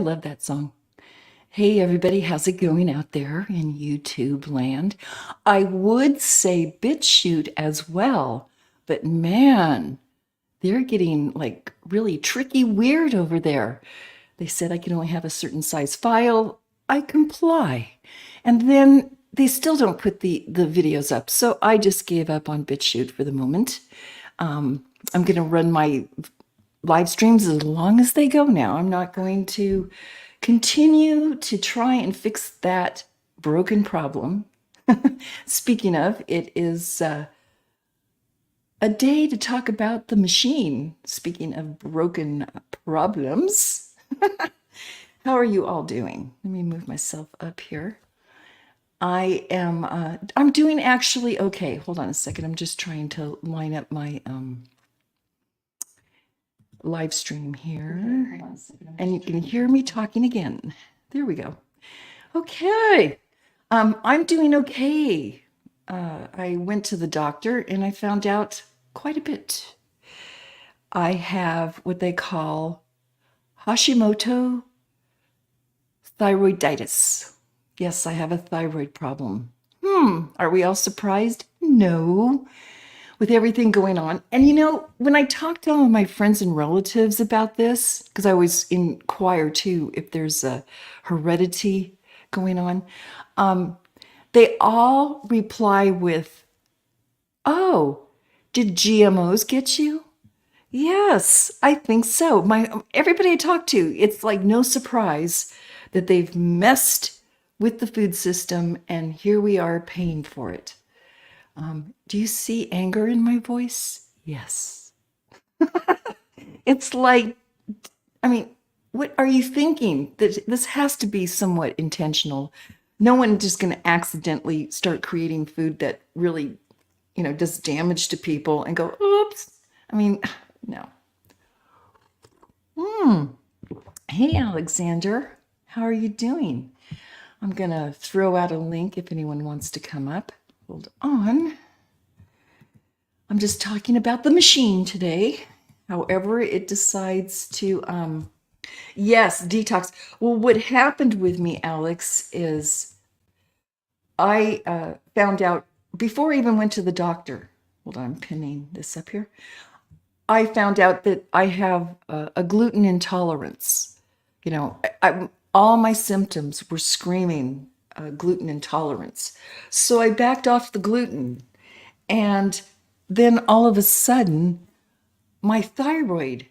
love that song. Hey, everybody, how's it going out there in YouTube land? I would say BitChute as well, but man, they're getting like really tricky weird over there. They said I can only have a certain size file. I comply. And then they still don't put the videos up. So I just gave up on BitChute for the moment. I'm going to run my live streams as long as they go now. I'm not going to continue to try and fix that broken problem. Speaking of, it is a day to talk about the machine. Speaking of broken problems, how are you all doing? Let me move myself up here. I'm doing actually okay. Hold on a second. I'm just trying to line up my live stream here. And you can hear me talking again. There we go. Okay. I'm doing okay. I went to the doctor and I found out quite a bit. I have what they call Hashimoto thyroiditis. Yes, I have a thyroid problem. Are we all surprised? No, with everything going on. And when I talk to all of my friends and relatives about this, because I always inquire too if there's a heredity going on, they all reply with, "Oh, did GMOs get you?" Yes, I think so. Everybody I talk to, it's like no surprise that they've messed with the food system, and here we are paying for it. Do you see anger in my voice? Yes. It's like, I mean, what are you thinking? That this has to be somewhat intentional. No one just going to accidentally start creating food that really, does damage to people and go, oops. I mean, no. Hey, Alexander, how are you doing? I'm going to throw out a link if anyone wants to come up. Hold on. I'm just talking about the machine today. However, it decides to, yes, detox. Well, what happened with me, Alex, is I found out before I even went to the doctor. Hold on, I'm pinning this up here. I found out that I have a gluten intolerance. All my symptoms were screaming gluten intolerance. So I backed off the gluten. And then all of a sudden, my thyroid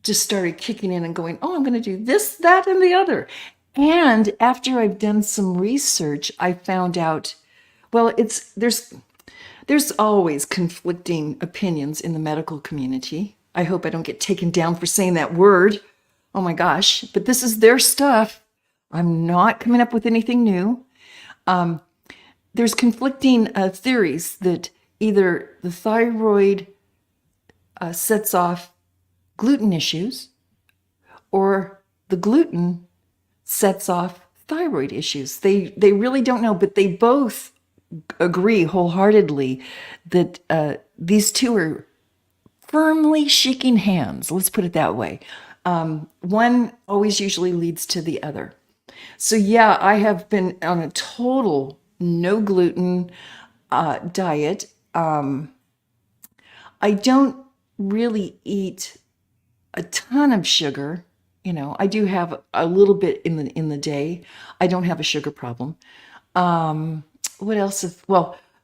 just started kicking in and going, oh, I'm going to do this, that, and the other. And after I've done some research, I found out, well, there's always conflicting opinions in the medical community. I hope I don't get taken down for saying that word. Oh my gosh, but this is their stuff. I'm not coming up with anything new. There's conflicting theories that either the thyroid sets off gluten issues or the gluten sets off thyroid issues. They really don't know, but they both agree wholeheartedly that these two are firmly shaking hands. Let's put it that way. One always usually leads to the other. So yeah, I have been on a total no gluten diet. I don't really eat a ton of sugar. I do have a little bit in the day. I don't have a sugar problem. What else?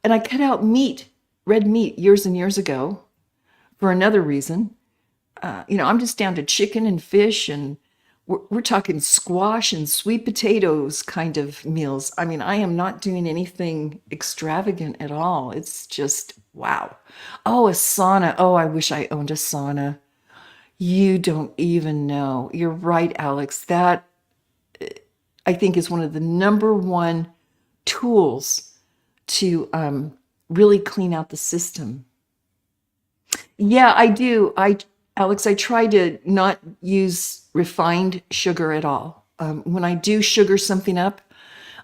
And I cut out meat, red meat, years and years ago for another reason. I'm just down to chicken and fish, and we're talking squash and sweet potatoes kind of meals. I mean, I am not doing anything extravagant at all. It's just, wow. Oh, a sauna. Oh, I wish I owned a sauna. You don't even know. You're right, Alex. That, I think, is one of the number one tools to really clean out the system. Yeah, I do. Alex, I try to not use refined sugar at all. When I do sugar something up,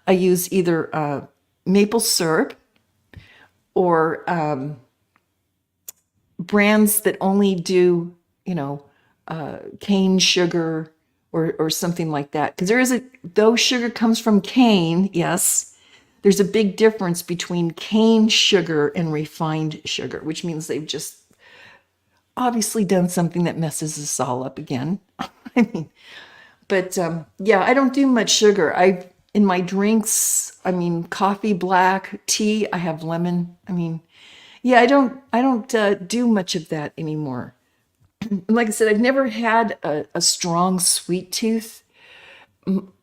I use either maple syrup or brands that only do, cane sugar or something like that. Because though sugar comes from cane, yes, there's a big difference between cane sugar and refined sugar, which means they've just obviously done something that messes us all up again. I mean, but yeah, I don't do much sugar. In my drinks, I mean, coffee, black, tea, I have lemon. I mean, yeah, I don't do much of that anymore. And like I said, I've never had a strong sweet tooth.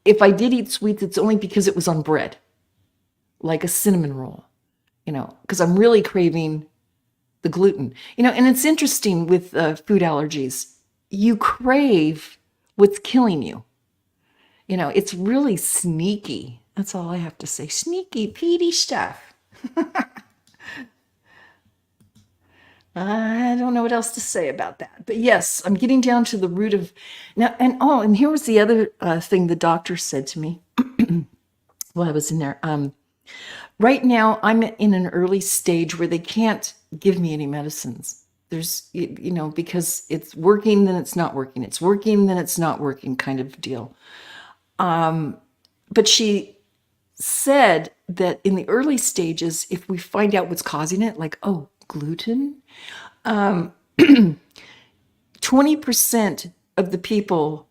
If I did eat sweets, it's only because it was on bread, like a cinnamon roll, because I'm really craving the gluten. And it's interesting with food allergies. You crave what's killing you. It's really sneaky. That's all I have to say. Sneaky, Petey stuff. I don't know what else to say about that. But yes, I'm getting down to the root of now. And here was the other thing the doctor said to me while I was in there. Right now, I'm in an early stage where they can't give me any medicines. There's, because it's working, then it's not working. It's working, then it's not working kind of deal. But she said that in the early stages, if we find out what's causing it, like, oh, gluten, 20% of the people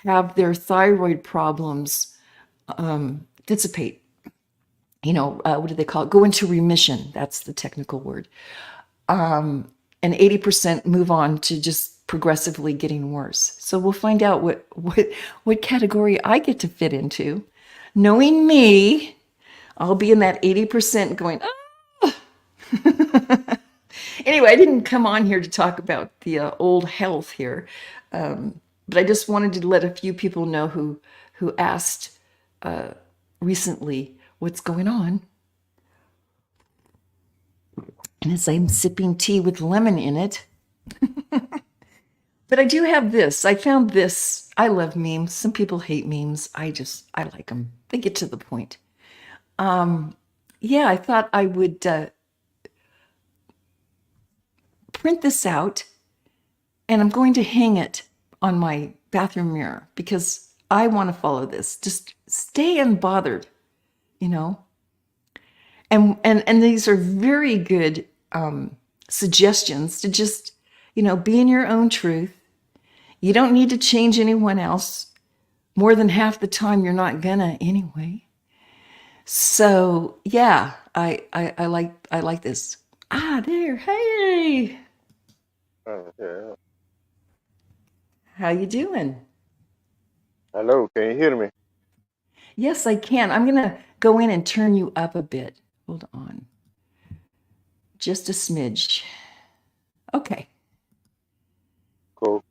have their thyroid problems dissipate. What do they call it? Go into remission. That's the technical word. And 80% move on to just progressively getting worse. So we'll find out what category I get to fit into. Knowing me, I'll be in that 80% going, ah. Anyway, I didn't come on here to talk about the old health here, but I just wanted to let a few people know who asked recently what's going on. And as I'm sipping tea with lemon in it, but I do have this. I found this. I love memes. Some people hate memes. I like them. They get to the point. Yeah, I thought I would print this out, and I'm going to hang it on my bathroom mirror because I want to follow this. Just stay unbothered, And these are very good suggestions to just, be in your own truth. You don't need to change anyone else. More than half the time, you're not gonna anyway. So yeah, I like this. There. Hey, Yeah. how you doing? Hello, can you hear me? Yes, I can. I'm gonna go in and turn you up a bit. Hold on, just a smidge. Okay. Cool.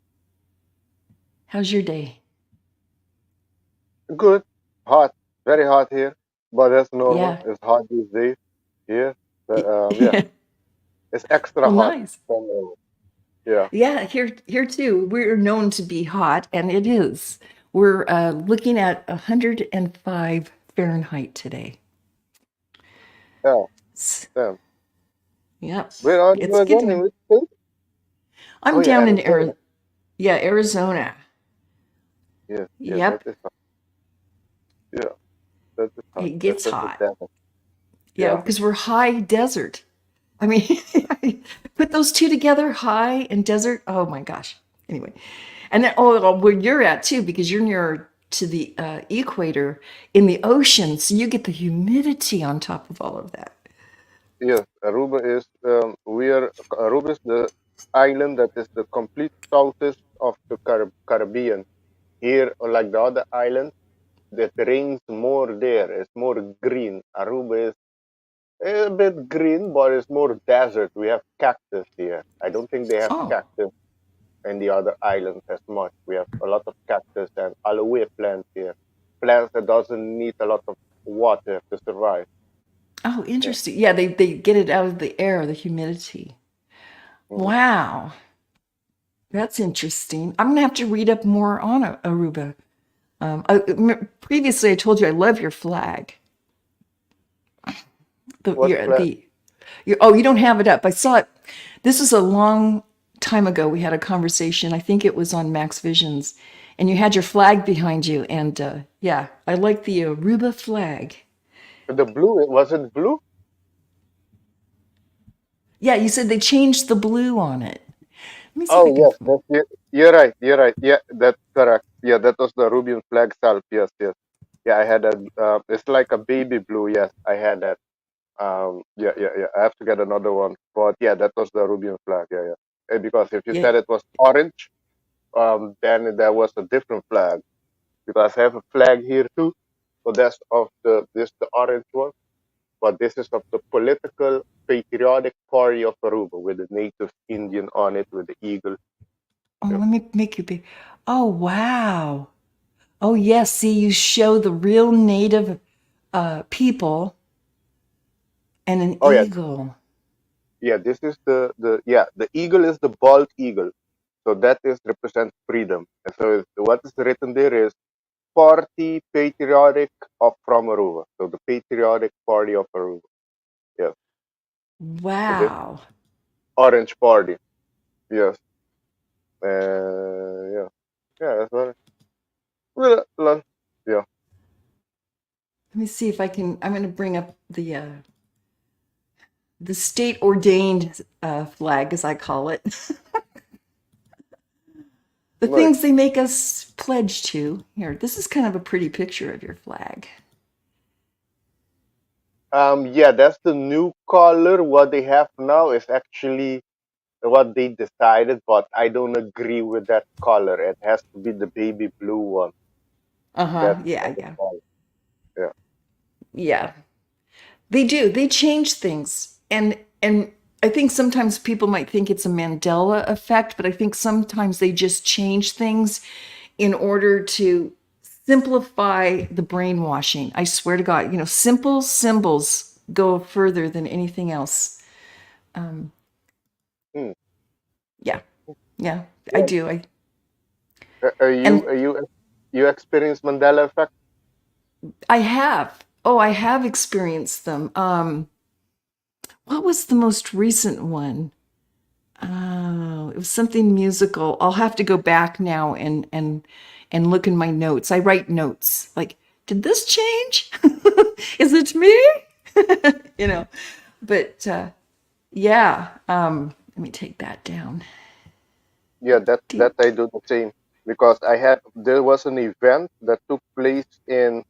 How's your day? Good. Hot. Very hot here, but that's normal. Yeah. It's hot these days here. But yeah, it's extra Well, hot nice. from normal. Yeah. Yeah, here too. We're known to be hot, and it is. We're looking at 105 Fahrenheit today. Yeah. S- Damn. Yep, Where are you it's again? In getting. which state? Oh I'm yeah, down in Arizona. Arizona. Yes, yes, that Yep, is hot. Yeah, that is hot. it That's gets just a hot. desert. Yeah, Yeah. because we're high desert. I mean, put those two together, high and desert. Oh my gosh. Anyway, and then where you're at too, because you're near to the equator in the ocean, so you get the humidity on top of all of that. Yes, Aruba is the island that is the complete southeast of the Caribbean. Here, like the other islands, the rains more there. It's more green. Aruba is a bit green, but it's more desert. We have cactus here. I don't think they have Oh, cactus in the other islands as much. We have a lot of cactus and aloe plants here. Plants that doesn't need a lot of water to survive. oh, Yeah. interesting. Yeah, they get it out of the air, the humidity. Mhm. Wow, that's interesting. I'm gonna have to read up more on Aruba. Previously, I told you I love your flag. The What plant? oh, you don't have it up. I saw it. This was a long time ago. We had a conversation. I think it was on Max Visions, and you had your flag behind you. And yeah, I like the Aruba flag. The blue, was it blue? Yeah, you said they changed the blue on it. Let me see if I Oh can. yes, you're right. You're right. Yeah, that's correct. Yeah, that was the Rubian flag salp. Yes, yes. Yeah, I had that. It's like a baby blue. Yes, I had that. Yeah, yeah, yeah. I have to get another one. But yeah, that was the Rubian flag. Yeah, yeah. Because if you Yeah. said it was orange, then there was a different flag. Because I have a flag here too. So that's of the orange one. But this is of the political patriotic party of Aruba with the native Indian on it with the eagle. Oh, Yeah. let me make you big. Oh, wow. Oh, yes. See, you show the real native people and an Oh yeah, eagle. yeah. This is the eagle is the bald eagle. So that is represents freedom. And so what is written there is Party Patriotic of from Aruba. So the Patriotic Party of Aruba. Yes. So this Wow. Orange Party. Yes. Yeah. Yeah. That's what. Yeah. Let me see if I can. I'm going to bring up the state ordained flag, as I call it. The Nice. things they make us pledge to. Here, this is kind of a pretty picture of your flag. Yeah, that's the new color. What they have now is actually what they decided, but I don't agree with that color. It has to be the baby blue one. Uh huh. That's Yeah, the yeah, color. Yeah. yeah. They do. They change things, and I think sometimes people might think it's a Mandela effect, but I think sometimes they just change things in order to simplify the brainwashing. I swear to God, simple symbols go further than anything else. Um, Hmm. yeah, yeah, I Yeah. do. I Are you and are you you experience Mandela effect? I have. Oh, I have experienced them. What was the most recent one? Oh, it was something musical. I'll have to go back now and look in my notes. I write notes. Like, did this change? Is it me? you know. But yeah. Let me take that down. Yeah, that I do the same because there was an event that took place in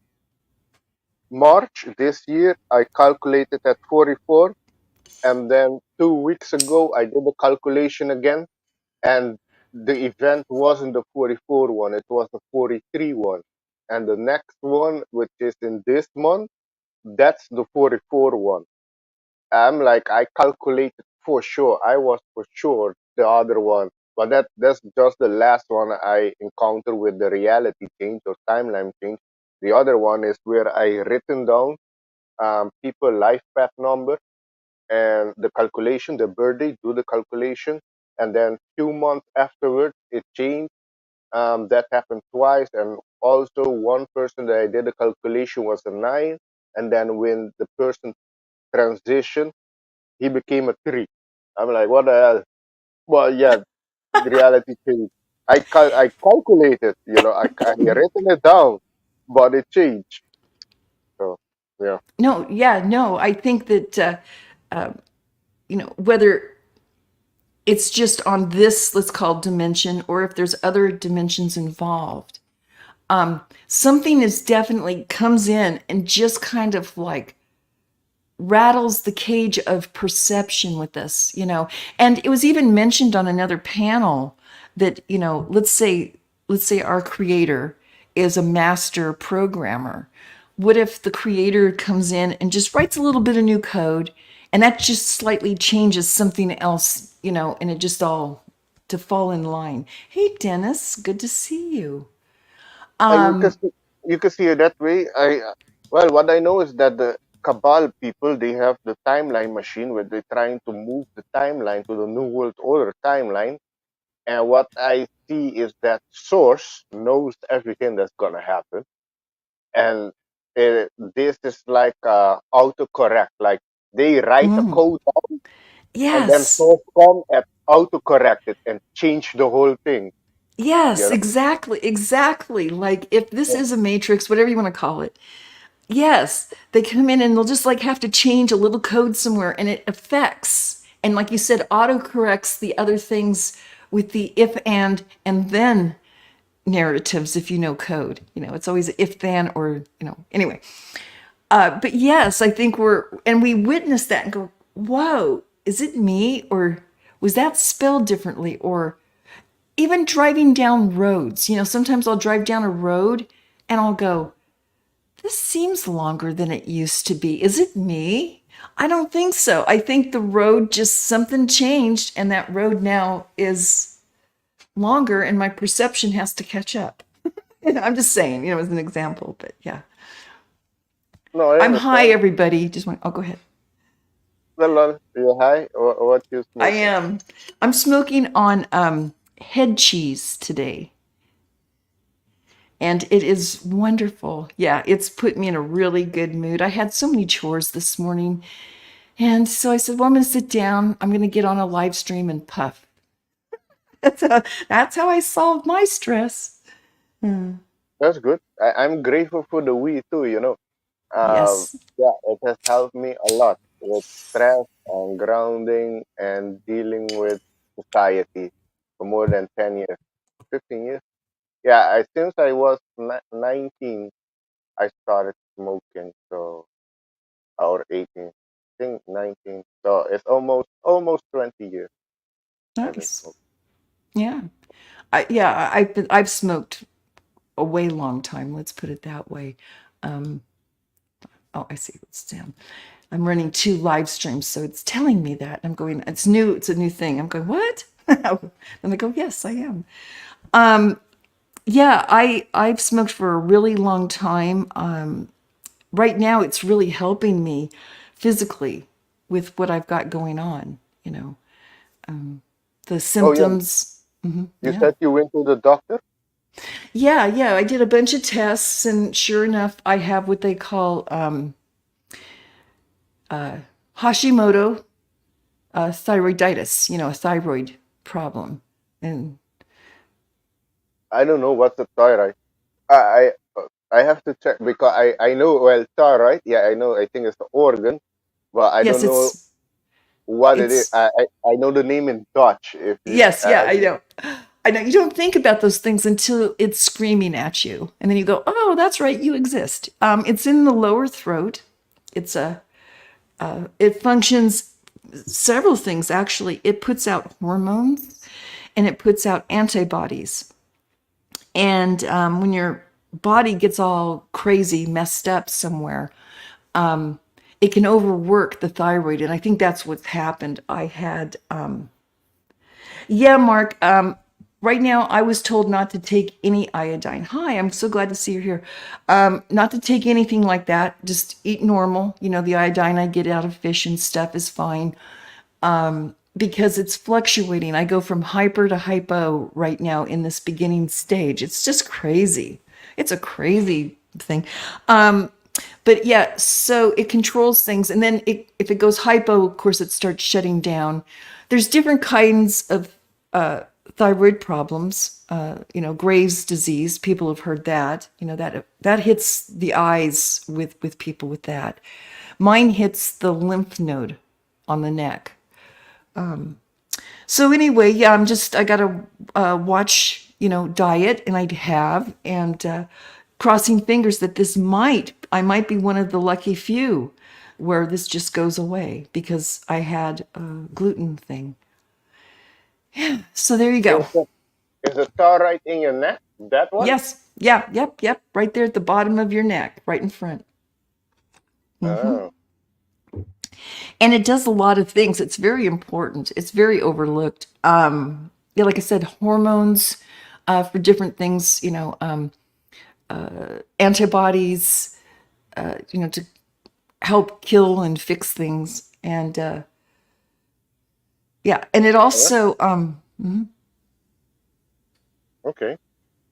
March this year. I calculated at 44, and then 2 weeks ago I did the calculation again, and the event wasn't the 44 one, it was the 43 one. And the next one, which is in this month, that's the 44 one. I'm like, I calculated for sure. I was for sure the other one. But that's just the last one I encountered with the reality change or timeline change. The other one is where I written down people life path number and the calculation, the birthday, do the calculation, and then few months afterwards it changed. That happened twice, and also one person that I did the calculation was a 9, and then when the person transitioned, he became a 3. I'm like, what the hell? Well, yeah, the reality changed. I calculated, I written it down, but it changed. So yeah. No, yeah, no. I think that whether it's just on this, let's call it dimension, or if there's other dimensions involved, something is definitely comes in and just kind of like rattles the cage of perception with us. And it was even mentioned on another panel that, let's say our creator is a master programmer. What if the creator comes in and just writes a little bit of new code, and that just slightly changes something else, and it just all to fall in line. Hey Dennis, good to see you. You can see, it that way. Well, what I know is that the Cabal people, they have the timeline machine where they're trying to move the timeline to the New World Order timeline. And what I see is that Source knows everything that's gonna happen, and this is like autocorrect. Like they write a Mm, code and then yes. Source come and autocorrect it and change the whole thing. Yes, You know? exactly, exactly. Like if this is a matrix, whatever you want to call it, yes, they come in and they'll just like have to change a little code somewhere and it affects. And like you said, auto corrects the other things with the if and then narratives if you know code. It's always if then or, anyway. But yes, I think and we witness that and go, whoa, is it me? Or was that spelled differently? Or even driving down roads, sometimes I'll drive down a road and I'll go, this seems longer than it used to be. Is it me? I don't think so. I think the road just something changed and that road now is longer and my perception has to catch up. I'm just saying, as an example, but yeah. No, I I'm high, understand. everybody. Go ahead. Well, you high? What you I smoking? am. I'm smoking on head cheese today. And it is wonderful. Yeah, it's put me in a really good mood. I had so many chores this morning. And so I said, well, I'm going to sit down. I'm going to get on a live stream and puff. That's how I solved my stress. Hmm. That's good. I'm grateful for the weed too. Yes. Yeah, it has helped me a lot with stress and grounding and dealing with society for more than 10 years, 15 years. Yeah, since I was 19, I started smoking, so or 18, I think 19. So it's almost 20 years I've been Nice. smoking. Yeah. I've smoked a way long time. Let's put it that way. Um, oh, I see. It's down. I'm running 2 live streams, so it's telling me that. I'm going, it's new. It's a new thing. I'm going, what? And I go, yes, I am. Yeah, I've smoked for a really long time. Right now, it's really helping me physically with what I've got going on. The Oh yeah, symptoms. you Yeah, said you went to the doctor? yeah. I did a bunch of tests, and sure enough, I have what they call Hashimoto thyroiditis. A thyroid problem, and I don't know what's the thyroid. I have to check because I know, well, thyroid. Yeah, I know. I think it's the organ, but I yes, don't know it's what it is. it's I know the name in Dutch. If you, yes, yeah, I know. I know you don't think about those things until it's screaming at you. And then you go, oh, that's right, you exist. It's in the lower throat. It's it functions several things actually. It puts out hormones and it puts out antibodies. And when your body gets all crazy, messed up somewhere, it can overwork the thyroid. And I think that's what's happened. I had Yeah, Mark. Right now, I was told not to take any iodine. Hi, I'm so glad to see you here. Not to take anything like that. Just eat normal. The iodine I get out of fish and stuff is fine because it's fluctuating. I go from hyper to hypo right now in this beginning stage. It's just crazy. It's a crazy thing. But yeah, so it controls things. And then if it goes hypo, of course, it starts shutting down. There's different kinds of thyroid problems. Graves' disease. People have heard that. That hits the eyes with people with that. Mine hits the lymph node on the neck. So anyway, yeah, I gotta watch, diet, and I have, and crossing fingers that I might be one of the lucky few where this just goes away because I had a gluten thing. So there you go. is the thyroid in your neck? That one? Yes, yeah, yep, right there at the bottom of your neck, right in front. Oh, And it does a lot of things. It's very important. It's very overlooked. Yeah, like I said, hormones for different things. Antibodies. To help kill and fix things. And yeah, and it all right. also Okay.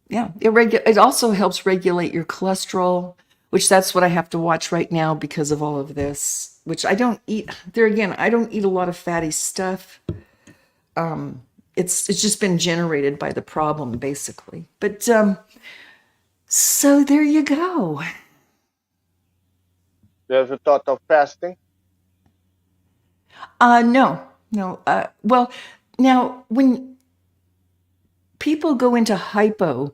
yeah, it also helps regulate your cholesterol, which that's what I have to watch right now because of all of this. Which I don't eat. There again, I don't eat a lot of fatty stuff. it's just been generated by the problem, basically. But so there you go. There's a thought of fasting. No, no. Well, now when people go into hypothyroid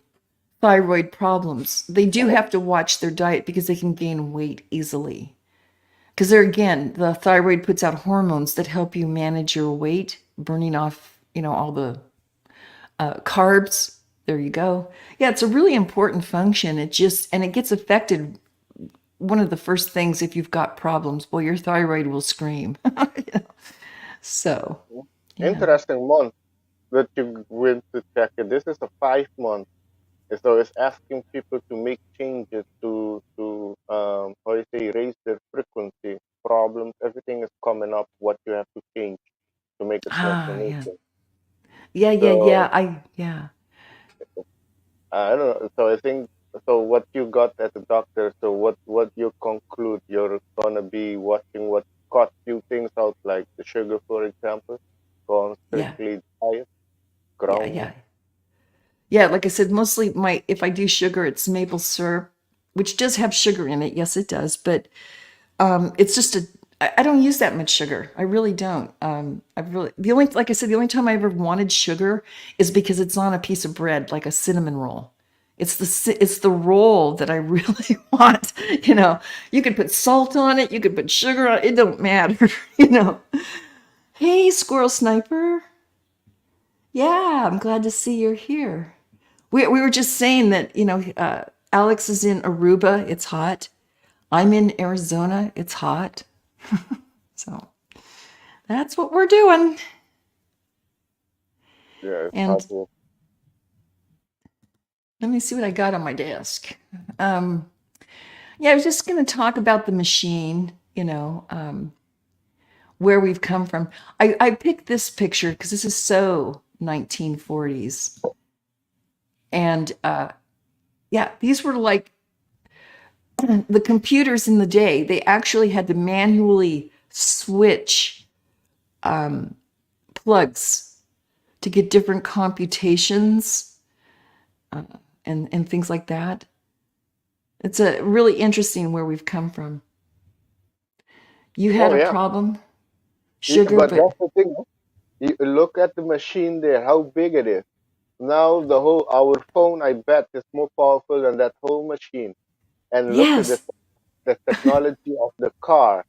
problems, they do have to watch their diet because they can gain weight easily. Because there again, the thyroid puts out hormones that help you manage your weight, burning off, all the carbs. There you go. Yeah, it's a really important function. And it gets affected. One of the first things, if you've got problems, boy, your thyroid will scream. So, yeah. Interesting month that you went to check it. This is a 5 month. So it's asking people to make changes to how you say, raise their frequency. Problems, everything is coming up. What you have to change to make a Yeah. transformation. Yeah, yeah, So yeah. Yeah. I don't know. So I think so. What you got as a doctor? So what you conclude? You're gonna be watching what cut few things out, like the sugar, for example. Go on Yeah. strictly diet, Yeah, grounding. yeah. Yeah, like I said, mostly if I do sugar, it's maple syrup, which does have sugar in it. Yes, it does, but it's just I don't use that much sugar. I really don't. Like I said, the only time I ever wanted sugar is because it's on a piece of bread, like a cinnamon roll. It's the roll that I really want. You could put salt on it, you could put sugar on it. It don't matter. Hey, squirrel sniper. Yeah, I'm glad to see you're here. We were just saying that, Alex is in Aruba. It's hot. I'm in Arizona. It's hot. So that's what we're doing. Yeah, it's hard And work. let me see what I got on my desk. Yeah, I was just going to talk about the machine, where we've come from. I picked this picture because this is so 1940s. And yeah, these were like the computers in the day. They actually had to manually switch plugs to get different computations and things like that. It's a really interesting where we've come from. You had Oh a yeah. problem, Yeah, sugar, but but that's the thing. You look at the machine there, how big it is. Now our phone, I bet, is more powerful than that whole machine. And look at yes, the technology of the car.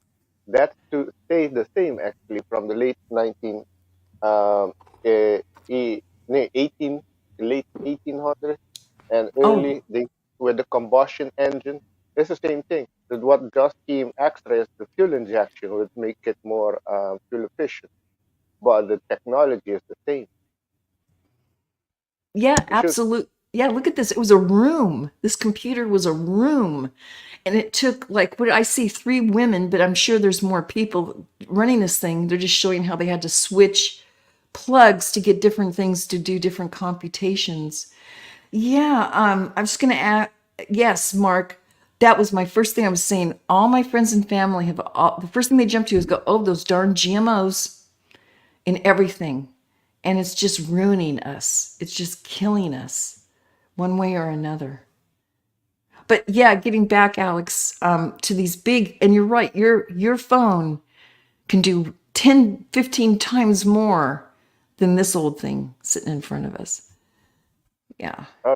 That to stay the same actually from the late 19 eh, e- no, 18 late 1800s and oh, early with the combustion engine. It's the same thing. That what just came extra is the fuel injection would make it more fuel efficient, but the technology is the same. yeah, You should. absolute. Yeah, look at this. It was a room. This computer was a room. And it took like what I see 3 women, but I'm sure there's more people running this thing. They're just showing how they had to switch plugs to get different things to do different computations. Yeah, I was gonna add, yes, Mark, that was my first thing I was saying. All my friends and family the first thing they jump to is go, oh, those darn GMOs in everything. And it's just ruining us. It's just killing us one way or another. But yeah, getting back, Alex, to these big, and you're right, your phone can do 10, 15 times more than this old thing sitting in front of us. Yeah. Uh,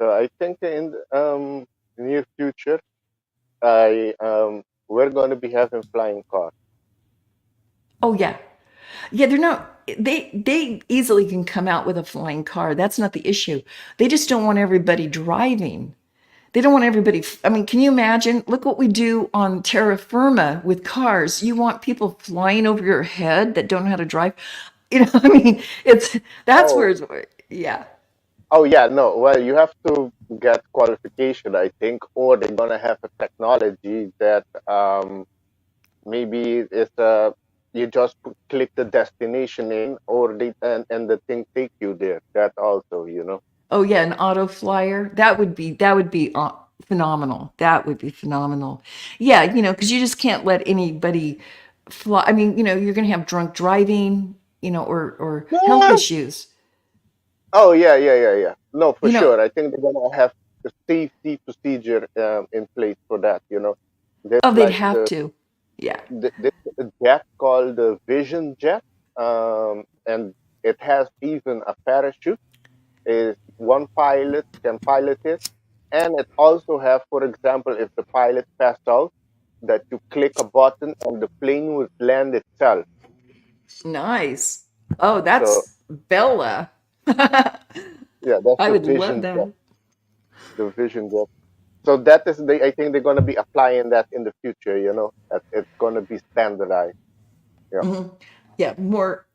so I think in the near future, I we're going to be having flying cars. Oh yeah. Yeah, they're not they easily can come out with a flying car. That's not the issue. They just don't want everybody driving. They don't want everybody. I mean, can you imagine? Look what we do on terra firma with cars. You want people flying over your head that don't know how to drive. I mean, that's where Oh, it's, yeah. oh yeah, no. Well, you have to get qualification, I think, or they're gonna have a technology that maybe it's you just click the destination in, or and the thing take you there. That also, you know. Oh yeah, an auto flyer. That would be phenomenal. That would be phenomenal. Yeah, because you just can't let anybody fly. I mean, you're going to have drunk driving. or health Yeah. issues. Oh yeah. No, for You know, sure. I think they're gonna have a safety procedure in place for that. There's oh, they'd like have to. Yeah. this jet called the Vision Jet, and it has even a parachute. Is one pilot can pilot it, and it also have, for example, if the pilot passed out, that you click a button and the plane would land itself. Nice. Oh, So that's Bella. I yeah, that's the would love Vision Jet. that. The Vision Jet. So that is I think they're gonna be applying that in the future. That it's gonna be standardized. Yeah. Yeah, more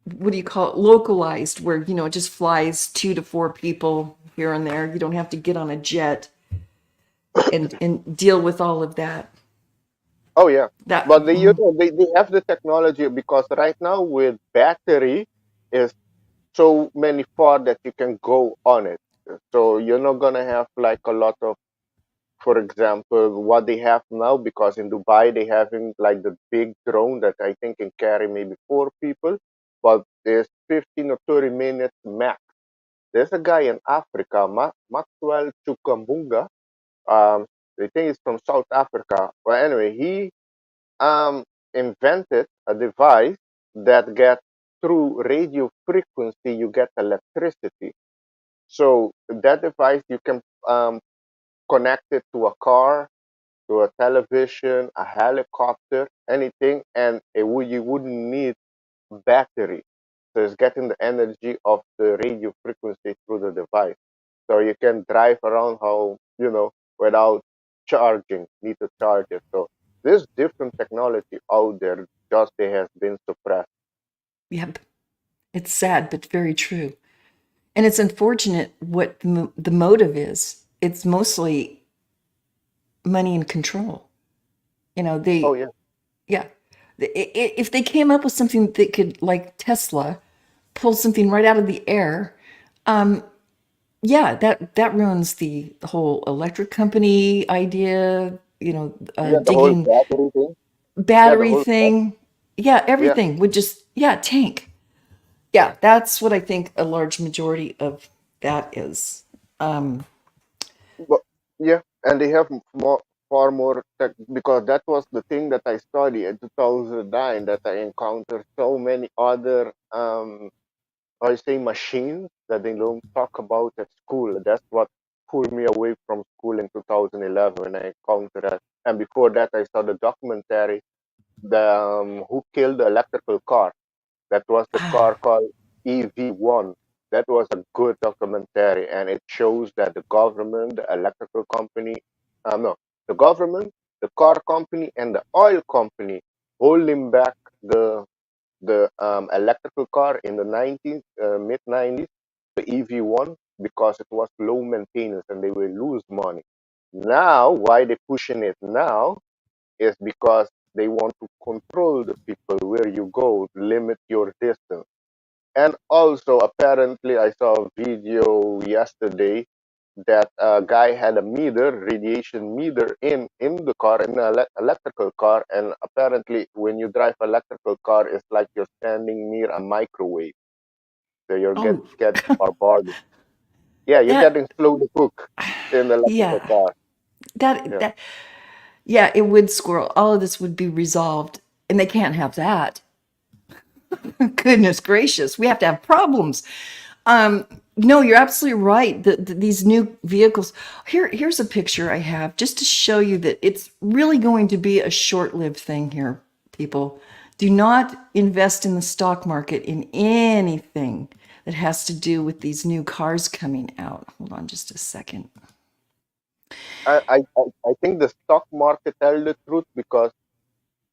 what do you call it? Localized, where it just flies 2 to 4 people here and there. You don't have to get on a jet and deal with all of that. Oh yeah. That But they have the technology because right now with battery is so many far that you can go on it. So you're not gonna have like a lot of, for example, what they have now, because in Dubai they having like the big drone that I think can carry maybe 4 people, but there's 15 or 30 minutes max. There's a guy in Africa, Maxwell Chukambunga. Um, I think he's from South Africa. Well, anyway, he um, invented a device that gets through radio frequency, you get electricity. So that device you can connect it to a car, to a television, a helicopter, anything, and you wouldn't need battery. So it's getting the energy of the radio frequency through the device. So you can drive around without charging, need to charge it. So there's different technology out there, just they has been suppressed. Yep. It's sad, but very true. And it's unfortunate what the motive is. It's mostly money and control. Oh They, yeah, yeah. If they came up with something that could, like Tesla, pull something right out of the air, yeah, that ruins the whole electric company idea. yeah, the whole Digging battery thing. Yeah, the battery whole thing. Yeah, yeah. everything would just, yeah, tank. Yeah, that's what I think a large majority of that is. Um, But yeah, and they have far more tech, because that was the thing that I studied in 2009, that I encountered so many other I say machines that they don't talk about at school. That's what pulled me away from school in 2011 when I encountered that. And before that, I saw the documentary, the Who Killed the Electrical Car. That was the car ah, called EV1. That was a good documentary, and it shows that the government, the electrical company, no, the government, the car company, and the oil company holding back the electrical car in the mid 90s, the EV1, because it was low maintenance and they will lose money. Now, why they pushing it now is because they want to control the people where you go, limit your distance. And also, apparently, I saw a video yesterday that a guy had a meter, radiation meter, in the car, in an electrical car, and apparently, when you drive electrical car, it's like you're standing near a microwave, so you're oh, getting bombarded. Yeah, you're that, getting slowly cooked in the electrical yeah, car. that, Yeah, that, yeah, it would squirrel. All of this would be resolved, and they can't have that. Goodness gracious, we have to have problems. Um, no, you're absolutely right. These new vehicles. Here's a picture I have just to show you that it's really going to be a short-lived thing here, people. Do not invest in the stock market in anything that has to do with these new cars coming out. Hold on just a second. I think the stock market tell the truth, because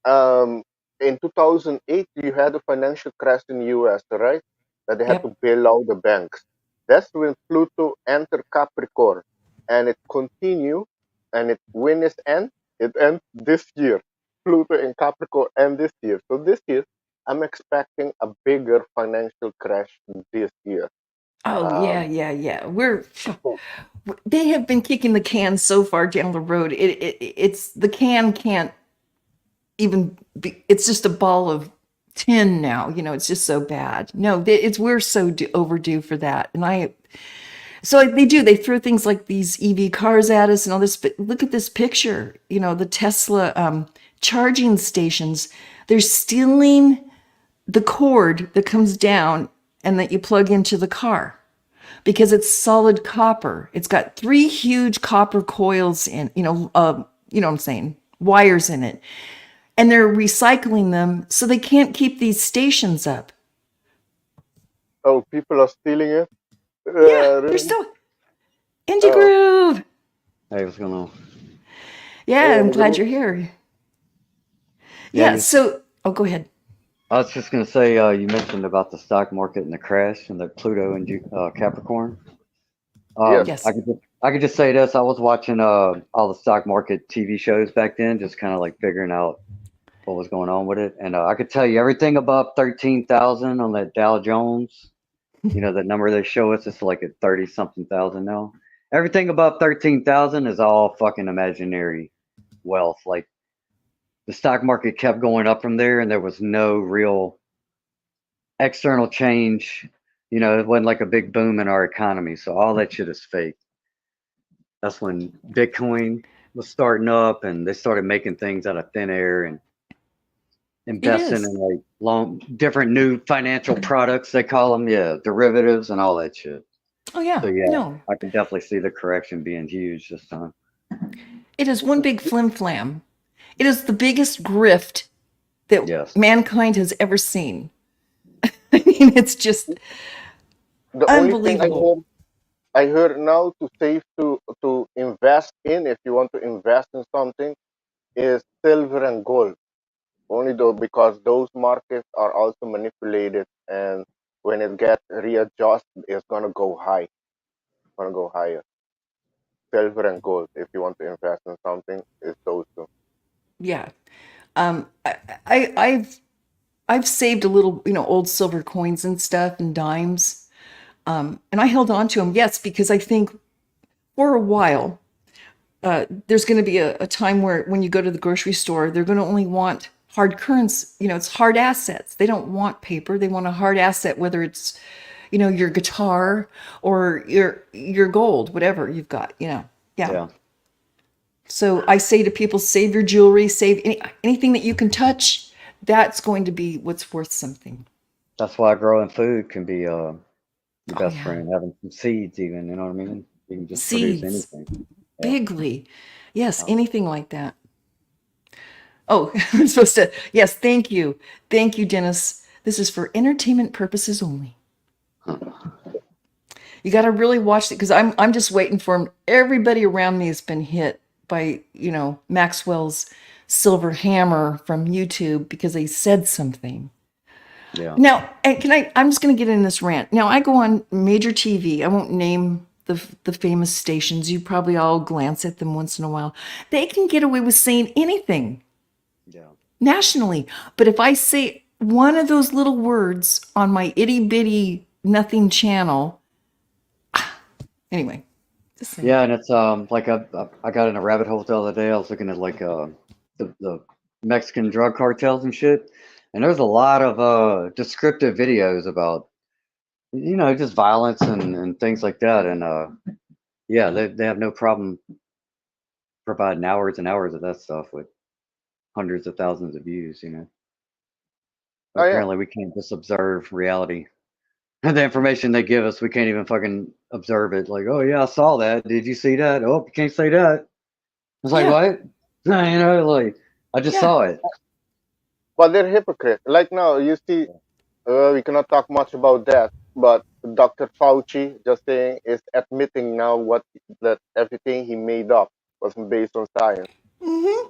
um, in 2008 you had a financial crash in the US, right? That they had to Yep. bail out the banks. That's when Pluto entered Capricorn, and it continue, and when it ends this year. Pluto in Capricorn end this year. So this year I'm expecting a bigger financial crash this year. Oh yeah, Um, yeah, yeah. They have been kicking the can so far down the road. It's the can can't even be, it's just a ball of 10 now. You know, it's just so bad. No, we're so overdue for that. So they do. They throw things like these EV cars at us and all this. But look at this picture. You know, the Tesla charging stations. They're stealing the cord that comes down and that you plug into the car because it's solid copper. It's got 3 huge copper coils in. You know what I'm saying? Wires in it, and they're recycling them, so they can't keep these stations up. Oh, people are stealing it. Yeah, they're Really? still Indie Oh, Groove. Hey, what's going on? Yeah, hey, I'm glad Andrew. you're here. Yeah, Yeah, so go ahead. I was just gonna say, you mentioned about the stock market and the crash and the Pluto and Capricorn. Yes. Yes. I could just say this. I was watching all the stock market TV shows back then, just kind of like figuring out what was going on with it. And I could tell you everything above 13,000 on that Dow Jones. You know, the number they show us is like at 30 something thousand now. Everything above 13,000 is all fucking imaginary wealth. Like the stock market kept going up from there, and there was no real external change. You know, it wasn't like a big boom in our economy. So all that shit is fake. That's when Bitcoin was starting up, and they started making things out of thin air and It investing is. in like different new financial products. They call them, yeah, derivatives and all that shit. Oh So yeah. yeah, No. I can definitely see the correction being huge this time. It is one big flim flam. It is the biggest grift that Yes. mankind has ever seen. I mean, it's just The only thing unbelievable. I heard now to save to invest in, if you want to invest in something, is silver and gold. Only though because those markets are also manipulated, and when it gets readjusted, it's gonna go high. Gonna go higher. Silver and gold. If you want to invest in something, is those two. Yeah. I've saved a little, old silver coins and stuff and dimes. And I held on to them, yes, because I think for a while, there's going to be a time where when you go to the grocery store, they're going to only want hard currency. It's hard assets. They don't want paper. They want a hard asset, whether it's, your guitar or your gold, whatever you've got, Yeah. Yeah. So I say to people, save your jewelry, save anything that you can touch. That's going to be what's worth something. That's why growing food can be your Oh best yeah. friend. Having some seeds, even, you know what I mean? You can just produce Seeds, anything. Yeah. bigly. Yes, Um, anything like that. Oh, I'm supposed to. Yes, thank you. Thank you, Dennis. This is for entertainment purposes only. You got to really watch it because I'm just waiting for him. Everybody around me has been hit by, Maxwell's silver hammer from YouTube because they said something. yeah. Now, and I'm just going to get in this rant. Now, I go on major TV. I won't name the famous stations. You probably all glance at them once in a while. They can get away with saying anything Yeah. nationally. But if I say one of those little words on my itty bitty nothing channel, anyway, just saying. Yeah, and it's like I got in a rabbit hole the other day. I was looking at like the Mexican drug cartels and shit, and there's a lot of descriptive videos about just violence and things like that. And yeah, they have no problem providing hours and hours of that stuff with hundreds of thousands of views. Oh yeah. Apparently we can't just observe reality. The information they give us, we can't even fucking observe it. Like, oh yeah, I saw that. Did you see that? Oh, you can't say that. It's like, Yeah, what? Like, I just yeah. saw it. But they're hypocrites. Like now, you see, we cannot talk much about that. But Dr. Fauci just saying is admitting now that everything he made up wasn't based on science. Hmm.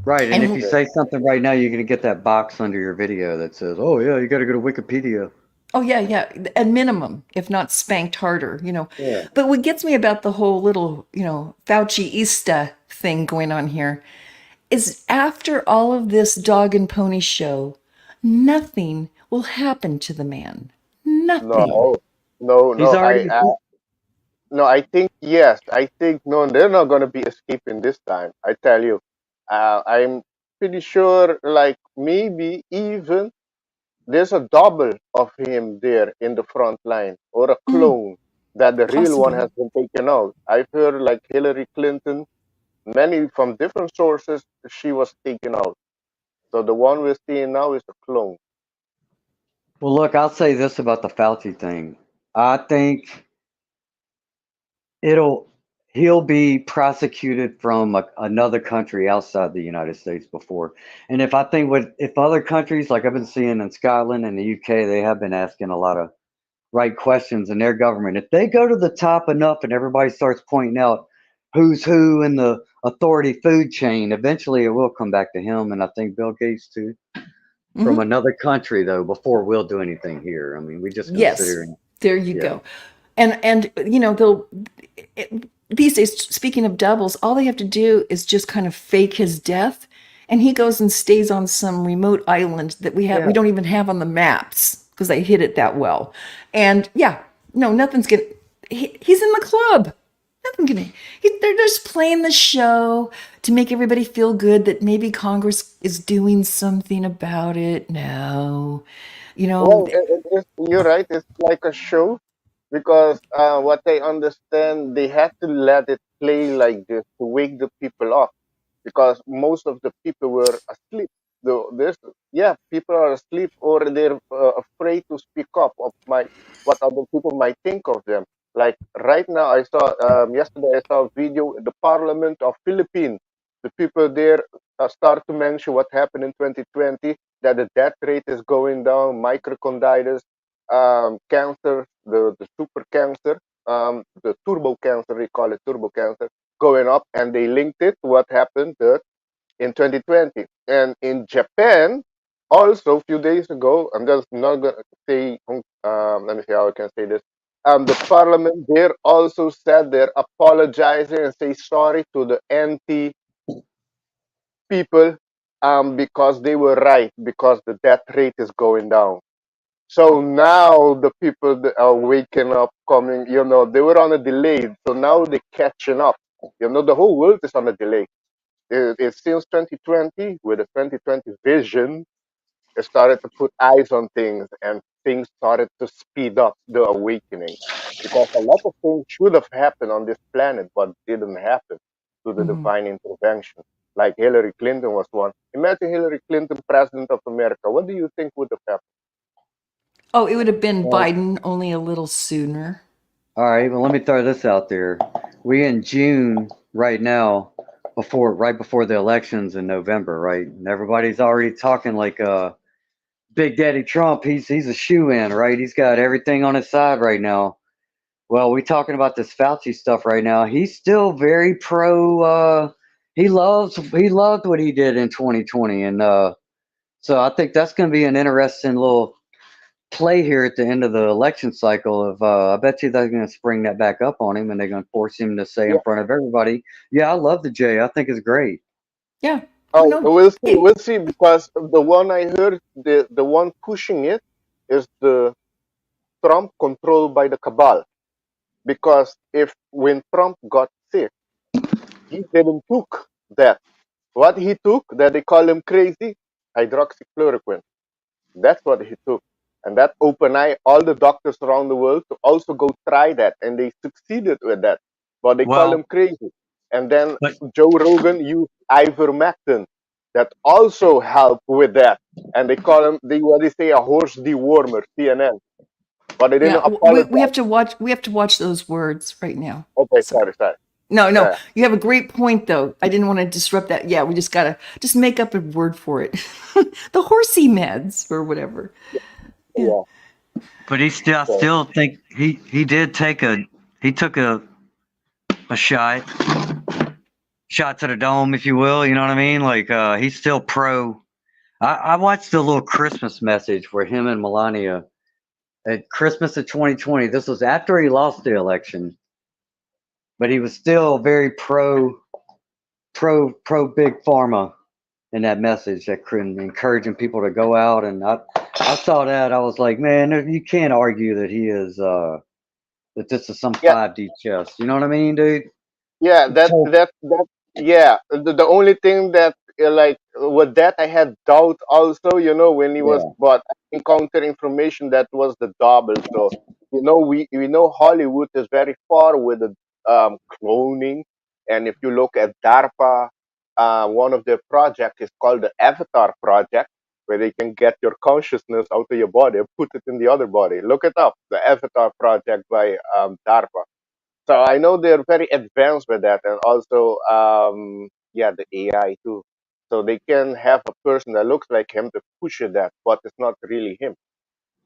Right, and if you And Yeah. say something right now, you're gonna get that box under your video that says, "Oh yeah, you got to go to Wikipedia." oh yeah, yeah, at minimum, if not spanked harder. Yeah, But what gets me about the whole little, Fauci-ista thing going on here is after all of this dog and pony show, nothing will happen to the man. no, Nothing. No, no, he's no. already. No. I think yes. I think no. They're not gonna be escaping this time. I tell you. I'm pretty sure. Like maybe even there's a double of him there in the front line, or a Mm, clone that the real one possibly. has been taken out. I've heard like Hillary Clinton, many from different sources, she was taken out. So the one we're seeing now is a clone. Well, look, I'll say this about the Fauci thing. I think it'll he'll be prosecuted from another country outside the United States before. And if other countries, like I've been seeing in Scotland and the UK, they have been asking a lot of right questions in their government. If they go to the top enough and everybody starts pointing out who's who in the authority food chain, eventually it will come back to him, and I think Bill Gates too. From Hmm. another country though, before we'll do anything here. I mean, we just gonna sit here Yes, and there you yeah. go. And you know, these days, speaking of doubles, all they have to do is just kind of fake his death, and he goes and stays on some remote island that we Yeah. don't even have on the maps because they hid it that well. And yeah, no, nothing's gonna. He's in the club. Nothing gonna. They're just playing the show to make everybody feel good that maybe Congress is doing something about it. No, you know. Well, you're right. It's like a show because what I understand, they had to let it play like this to wake the people up because most of the people were asleep. Though there's yeah, people are asleep or they're afraid to speak up of what other people might think of them. Like right now, I saw yesterday I saw a video in the Parliament of Philippines. The people there start to mention what happened in 2020, that the death rate is going down, microconditis, cancer, the super cancer, the turbo cancer, we call it turbo cancer, going up, and they linked it to what happened in 2020. And in Japan, also a few days ago, I'm just not going to say, let me see how I can say this. The parliament there also said they're apologizing and say sorry to the anti people because they were right, because the death rate is going down. So now the people that are waking up, coming, they were on a delay. So now they're catching up. The whole world is on a delay. It's since 2020, with the 2020 vision, it started to put eyes on things and things started to speed up the awakening. Because a lot of things should have happened on this planet, but didn't happen to the Mhm. divine intervention. Like Hillary Clinton was one. Imagine Hillary Clinton, President of America. What do you think would have happened? Oh, it would have been Well, Biden only a little sooner. all right. Well, let me throw this out there. We in June right now, right before the elections in November, right? And everybody's already talking like Big Daddy Trump. He's a shoe in, right? He's got everything on his side right now. Well, we talking about this Fauci stuff right now. He's still very pro. He loved what he did in 2020, and so I think that's going to be an interesting little play here at the end of the election cycle. Of I bet you they're going to spring that back up on him, and they're going to force him to say in Yeah. front of everybody, "Yeah, I love the J. I think it's great." Yeah. Oh Oh, no. we'll see. Hey. We'll see. Because the one I heard, the one pushing it is the Trump controlled by the cabal. Because if when Trump got sick, he didn't took that. What he took, that they call him crazy, hydroxychloroquine. That's what he took. And that opened eye all the doctors around the world to also go try that. And they succeeded with that. But they call him Well, crazy. And then but Joe Rogan used ivermectin that also helped with that. And they call him, what they say, a horse dewormer, CNN. But they didn't Yeah, we have apologize. to watch. We have to watch those words right now. Okay, Sorry. sorry, sorry. No, no. Yeah, You have a great point, though. I didn't want to disrupt that. Yeah, we just gotta just make up a word for it. The horsey meds or whatever. Yeah. yeah. I So, still think he took a shot to the dome, if you will. You know what I mean? Like he's still pro. I watched the little Christmas message where him and Melania at Christmas of 2020. This was after he lost the election, but he was still very pro big pharma in that message, that encouraging people to go out. And I saw that. I was like, man, you can't argue that he is that this is some yeah, 5D chess. You know what I mean, dude? yeah. So Yeah. The only thing that like with that, I had doubt also, when he was, Yeah. but I encountered information that was the double. So, we know Hollywood is very far with the cloning. And if you look at DARPA, one of their projects is called the Avatar Project, where they can get your consciousness out of your body and put it in the other body. Look it up, the Avatar Project by DARPA. So I know they're very advanced with that, and also, yeah, the AI too. So they can have a person that looks like him to push it that, but it's not really him,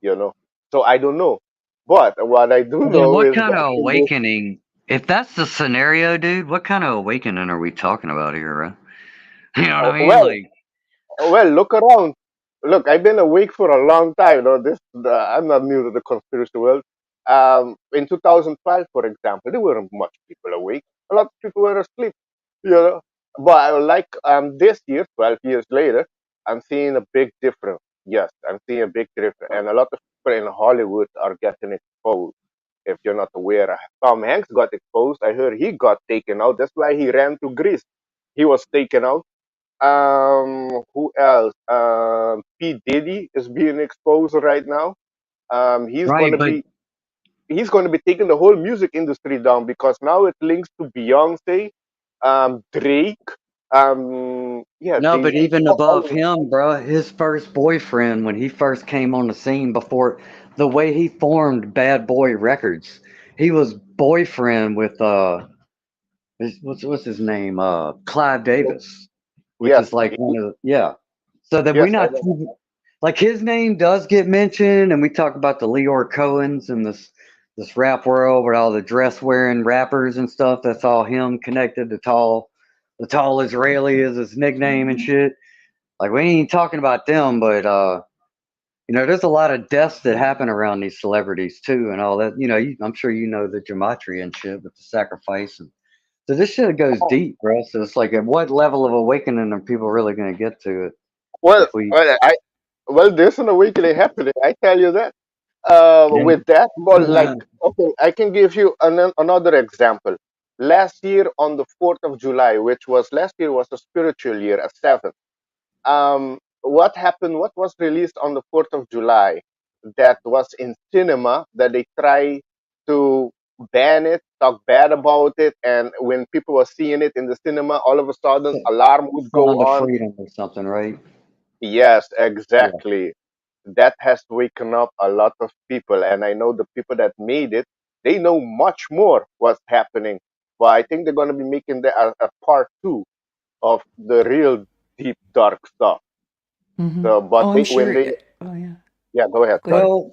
you know. So I don't know, but what I do Then know what is kind that of in this, awakening? If that's the scenario, dude, what kind of awakening are we talking about here, bro? You know what I mean? well, Like, look around. Look, I've been awake for a long time. I'm not new to the conspiracy world. In 2012, for example, there weren't much people awake. A lot of people were asleep. You know, but like this year, 12 years later, I'm seeing a big difference. Yes, I'm seeing a big difference, and a lot of people in Hollywood are getting exposed. If you're not aware, Tom Hanks got exposed. I heard he got taken out. That's why he ran to Greece. He was taken out. Who else? P Diddy is being exposed right now. He's right, gonna but be taking the whole music industry down because now it links to Beyonce, Drake, yeah, no, Jay but Z. even above him, bro, his first boyfriend when he first came on the scene before the way he formed Bad Boy Records, he was boyfriend with what's his name? Clive Davis, which Yes, is like one of the, yeah. So that we yes, I not know. like his name does get mentioned, and we talk about the Leor Cohens and this rap world with all the dress wearing rappers and stuff. That's all him connected. The tall Israeli is his nickname and shit. Like we ain't talking about them, but there's a lot of deaths that happen around these celebrities too, and all that. I'm sure you know the gematria and shit with the sacrifice, and so this shit goes deep, bro. So it's like, at what level of awakening are people really gonna get to it Well, if we? well, there's an awakening happening. I tell you that. Yeah. With that, but like, okay, I can give you another example. Last year on the 4th of July, which was last year was a spiritual year, a seventh. What happened? What was released on the 4th of July that was in cinema that they try to ban it, talk bad about it, and when people were seeing it in the cinema, all of a sudden alarm would go Sound of on. freedom or something, right? Yes, Yeah. exactly. That has waken up a lot of people, and I know the people that made it, they know much more what's happening. But I think they're going to be making that a part two of the real deep dark stuff. Hmm. So, but Oh, I'm they when sure. they Oh, yeah. yeah, go ahead, Go sorry. ahead. Well,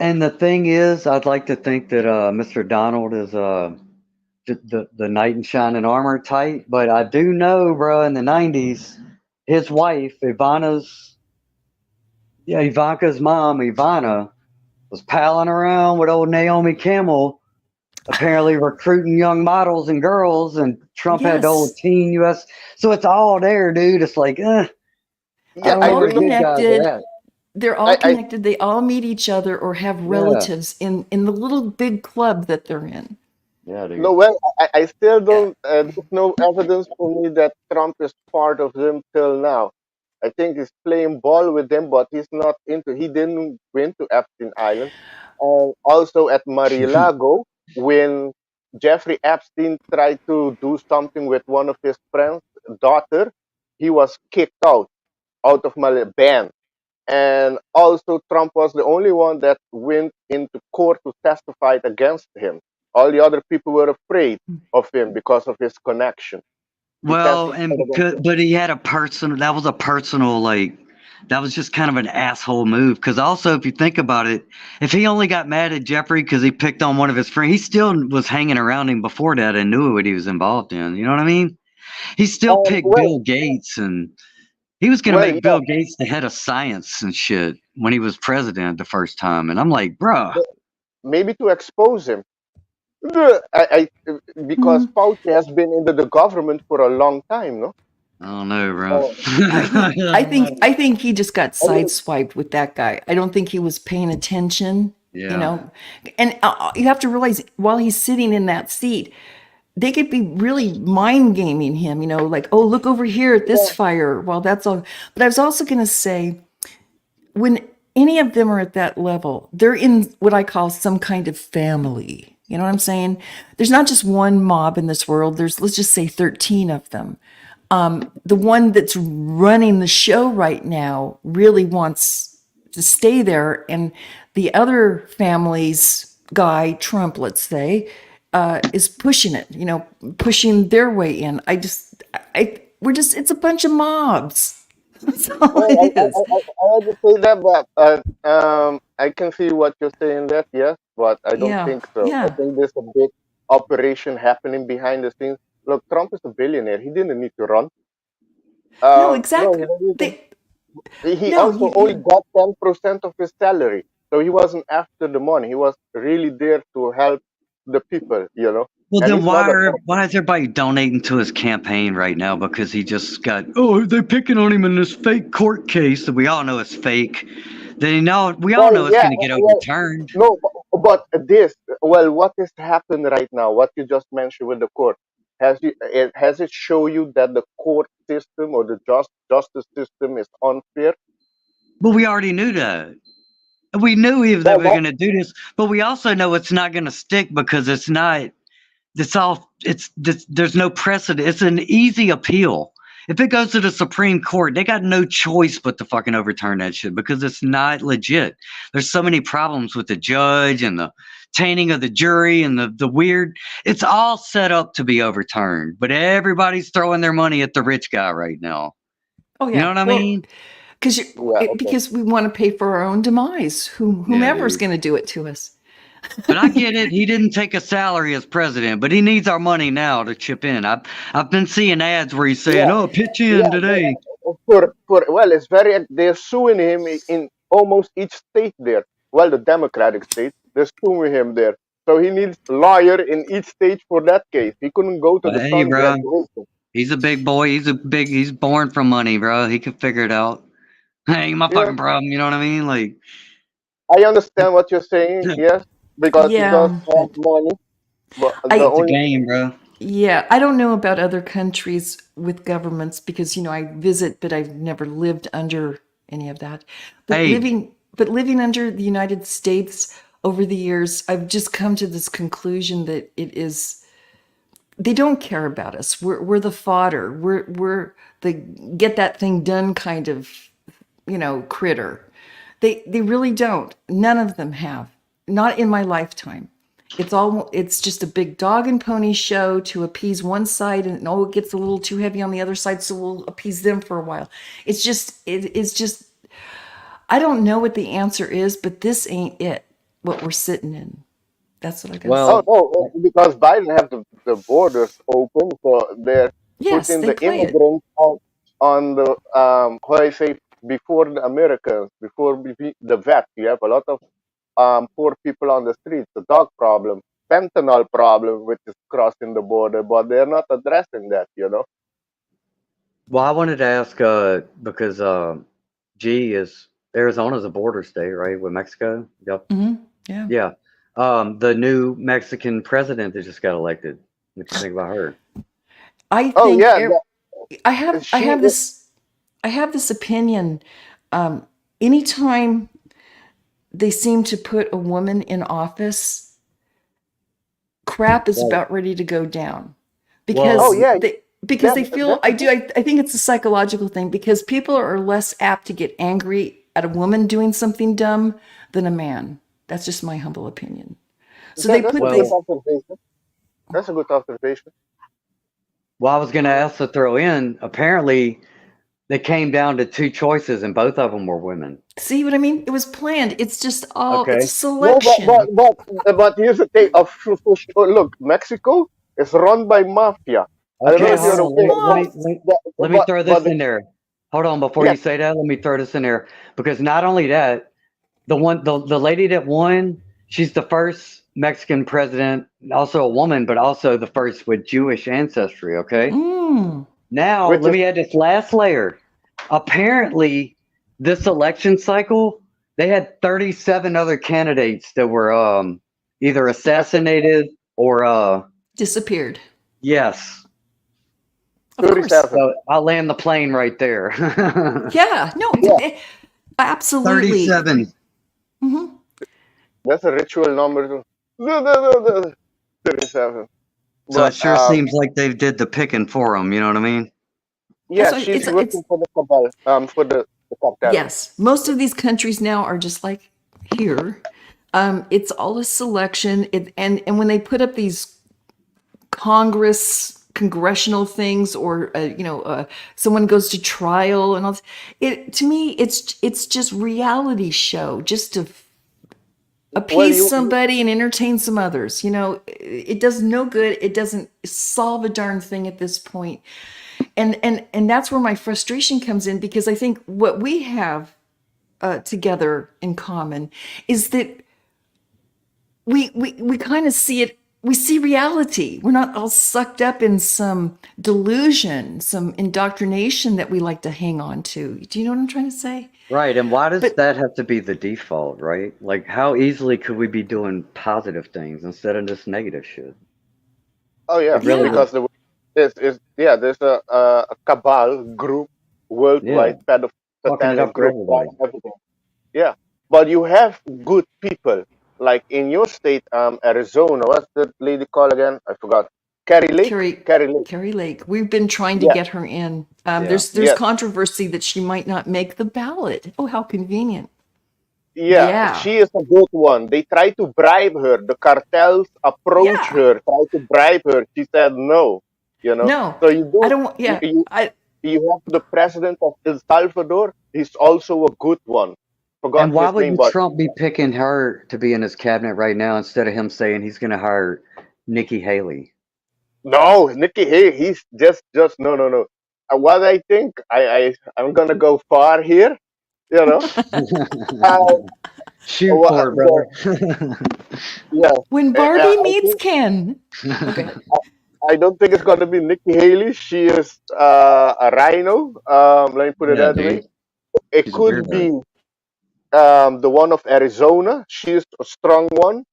and the thing is, I'd like to think that Mr. Donald is the knight in shining armor type, but I do know, bro, in the '90s, his wife Ivanka's mom, Ivana, was palling around with old Naomi Campbell, apparently recruiting young models and girls, and Trump had the old Yes. teen US. So it's all there, dude. It's like, I Yeah, They're don't know I all where don't the know. good guys are connected. at. They're all I connected. They all meet each other or have Yeah, relatives in the little big club that they're in. yeah, no, dude. well, I still Yeah. don't. There's no evidence for me that Trump is part of them till now. I think he's playing ball with them, but he's not into. He didn't win to Epstein Island. Also at Mar-a-Lago, when Jeffrey Epstein tried to do something with one of his friends' daughter, he was kicked out of banned. And also, Trump was the only one that went into court to testify against him. All the other people were afraid of him because of his connection. He Well, testified and against because, him. but he had a personal, that was a personal, like, that was just kind of an asshole move. Because also, if you think about it, if he only got mad at Jeffrey because he picked on one of his friends, he still was hanging around him before that and knew what he was involved in. You know what I mean? He still picked Well, Bill Gates, and he was going to make yeah, Bill Gates the head of science and shit when he was president the first time. And I'm like, bruh, maybe to expose him. Because Hmm. Fauci has been in the government for a long time, no? I don't know, bro. Uh, He, I think he just got I mean, sideswiped with that guy. I don't think he was paying attention, you Yeah. know. And you have to realize while he's sitting in that seat, they could be really mind gaming him, you know, like, oh, look over here at this fire. Well, that's all. But I was also going to say, when any of them are at that level, they're in what I call some kind of family. You know what I'm saying? There's not just one mob in this world. There's, let's just say 13 of them. The one that's running the show right now really wants to stay there. And the other family's guy, Trump, let's say, is pushing it, you know, pushing their way in. We're just, it's a bunch of mobs. That's all Well, it is. I had to say that, but I can see what you're saying that, yes, but I don't Yeah, think so. I yeah. think there's a big operation happening behind the scenes. Look, Trump is a billionaire. He didn't need to run. No, No, exactly. he didn't. They, He no, also only you, got 10% of his salary. So he wasn't after the money. He was really there to help the people, you know. Well, And then he's not a why is everybody donating to his campaign right now? Because he just got, oh, they're picking on him in this fake court case that we all know is fake. We all know well, it's yeah, going to get well, overturned. no, but what has happened right now? What you just mentioned with the court, has it show you that the court system or the justice system is unfair? But we already knew that. We knew that Well, we were going to do this, but we also know it's not going to stick because it's not. There's no precedent. It's an easy appeal. If it goes to the Supreme Court, they got no choice but to fucking overturn that shit because it's not legit. There's so many problems with the judge and the tainting of the jury and the weird. It's all set up to be overturned, but everybody's throwing their money at the rich guy right now. oh You know yeah. what I Well, mean? yeah, okay. because we want to pay for our own demise, Yeah, whomever's dude. going to do it to us. But I get it. He didn't take a salary as president, but he needs our money now to chip in. I've been seeing ads where he's saying, Yeah, "Oh, pitch yeah. in today." It's very. They're suing him in almost each state there. Well, the Democratic state, they're suing him there. So he needs a lawyer in each state for that case. He couldn't go to But the hey, son's bro, graduation. he's a big boy. He's born from money, bro. He can figure it out. Ain't my Yeah, fucking problem. You know what I mean? Like, I understand what you're saying. Yes, because he does Yeah, have but money. But the I it's a only game, bro. yeah, I don't know about other countries with governments because you know I visit, but I've never lived under any of that. But Hey, living under the United States over the years, I've just come to this conclusion that it is they don't care about us. We're the fodder. We're the get that thing done kind of, you know, critter. They really don't. None of them have. Not in my lifetime. It's just a big dog and pony show to appease one side, and oh, it gets a little too heavy on the other side, so we'll appease them for a while. It's just I don't know what the answer is, but this ain't it. What we're sitting in. That's what I gotta oh say. well, no, because Biden have the borders open, so they're Yes, putting they the play it. immigrants on the how I say before the Americans, before the vet. You have a lot of poor people on the streets, the dog problem, fentanyl problem, which is crossing the border, but they're not addressing that, you know. I wanted to ask, because G is Arizona's a border state, right, with Mexico. Yep. Yeah. Yeah. The new Mexican president that just got elected. What you think about her? I Oh think yeah, I she have is. this opinion. Anytime they seem to put a woman in office, crap is Well, about ready to go down well, Oh because yeah, they feel I think it's a psychological thing because people are less apt to get angry at a woman doing something dumb than a man. That's just my humble opinion. So they that's a put good these well, observation. That's a good observation. I was going to also throw in. Apparently, they came down to two choices, and both of them were women. see what I mean? It was planned. It's just it's a Okay. No, selection. but here's the thing. For sure, look, Mexico is run by mafia. I don't know Okay. if Hold Yes, you're on. Let me aware, let but me mobs. let me, let me throw this but in there. Hold on. Before yeah, you say that, let me throw this in there because not only that, the lady that won, she's the first Mexican president, also a woman, but also the first with Jewish ancestry. Okay. Mm. Now, which let is me add this last layer. Apparently, this election cycle, they had 37 other candidates that were either assassinated or Disappeared. Yes. Of course. 37. So I'll land the plane right there. Yeah. No. Yeah. Absolutely. 37. hmm That's a ritual number too. 37. So it But sure seems like they did the picking for him. You know what I mean? yeah, So she's it's working for the cabal, for the cartel. yes. Most of these countries now are just like here. It's all a selection. And when they put up these congressional things, or someone goes to trial and all this, it to me it's just reality show, just to Well, appease somebody and entertain some others. It does no good. It doesn't solve a darn thing at this point. And that's where my frustration comes in, because I think what we have together in common is that we kind of see it. We see reality. We're not all sucked up in some delusion, some indoctrination that we like to hang on to. Do you know what I'm trying to say? Right. And why does But that have to be the default, right? Like, how easily could we be doing positive things instead of just negative shit? oh yeah, It really yeah, would. because there's a cabal group Yeah. worldwide, Fucking it satanic up for group, everybody. everything. Yeah, but you have good people like in your state, Arizona. What's that lady called again? I forgot. Carrie Lake. Carrie Carrie Lake. Carrie Lake. We've been trying to Yeah, get her in. Yeah. There's yes, controversy that she might not make the ballot. Oh, how convenient. yeah. Yeah, She is a good one. They try to bribe her. The cartels approach yeah. her, try to bribe her. She said no. You know. No, So you I do. don't want. You, Yeah, you I. you have the president of El Salvador. He's also a good one. And Forgot why his would name, but Trump be picking her to be in his cabinet right now instead of him saying he's going to hire Nikki Haley? no, Nikki. Hey, he's just no, no, no. What I think, I'm gonna go far here. You know, uh, Shoot for it, the, brother. yeah. When I Barbie meets think Ken. Okay. I don't think it's gonna be Nikki Haley. She is a rhino. Let me put it Yeah, that way. dude. It She's a could weirdo. be the one of Arizona. She's a strong one.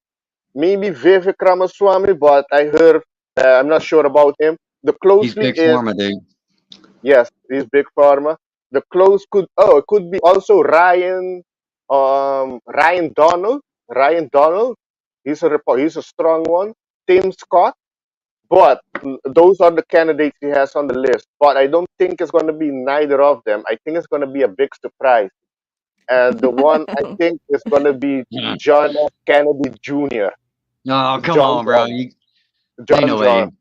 Maybe Vivek Ramaswamy, but I heard I'm not sure about him. The He's closely big is pharma, dude. yes, he's big pharma. The close it could be also Ryan Donald. Ryan Donald. He's a strong one. Tim Scott. But those are the candidates he has on the list. But I don't think it's going to be neither of them. I think it's going to be a big surprise. And the one I think is going to be Yeah. John F. Kennedy Jr. Oh, come John on, bro. John. Ain't John no John. way,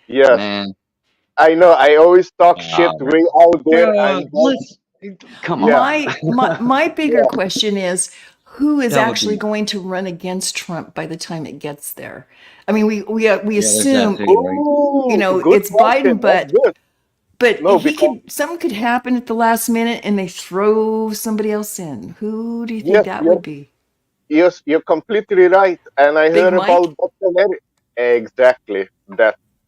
Yes, man. I know. I always talk shit Wow, way out there. bro. I'm just Let's come yeah, on. My bigger yeah. question is, who is That would actually be. going to run against Trump by the time it gets there? I mean, we Yeah, there's that assume, too, right? Oh, good it's Biden, question. That's good. but No, because something could happen at the last minute and they throw somebody else in. Who do you think yes, that would be? you're completely right. And I Big heard about Mike? Dr. Larry. Exactly.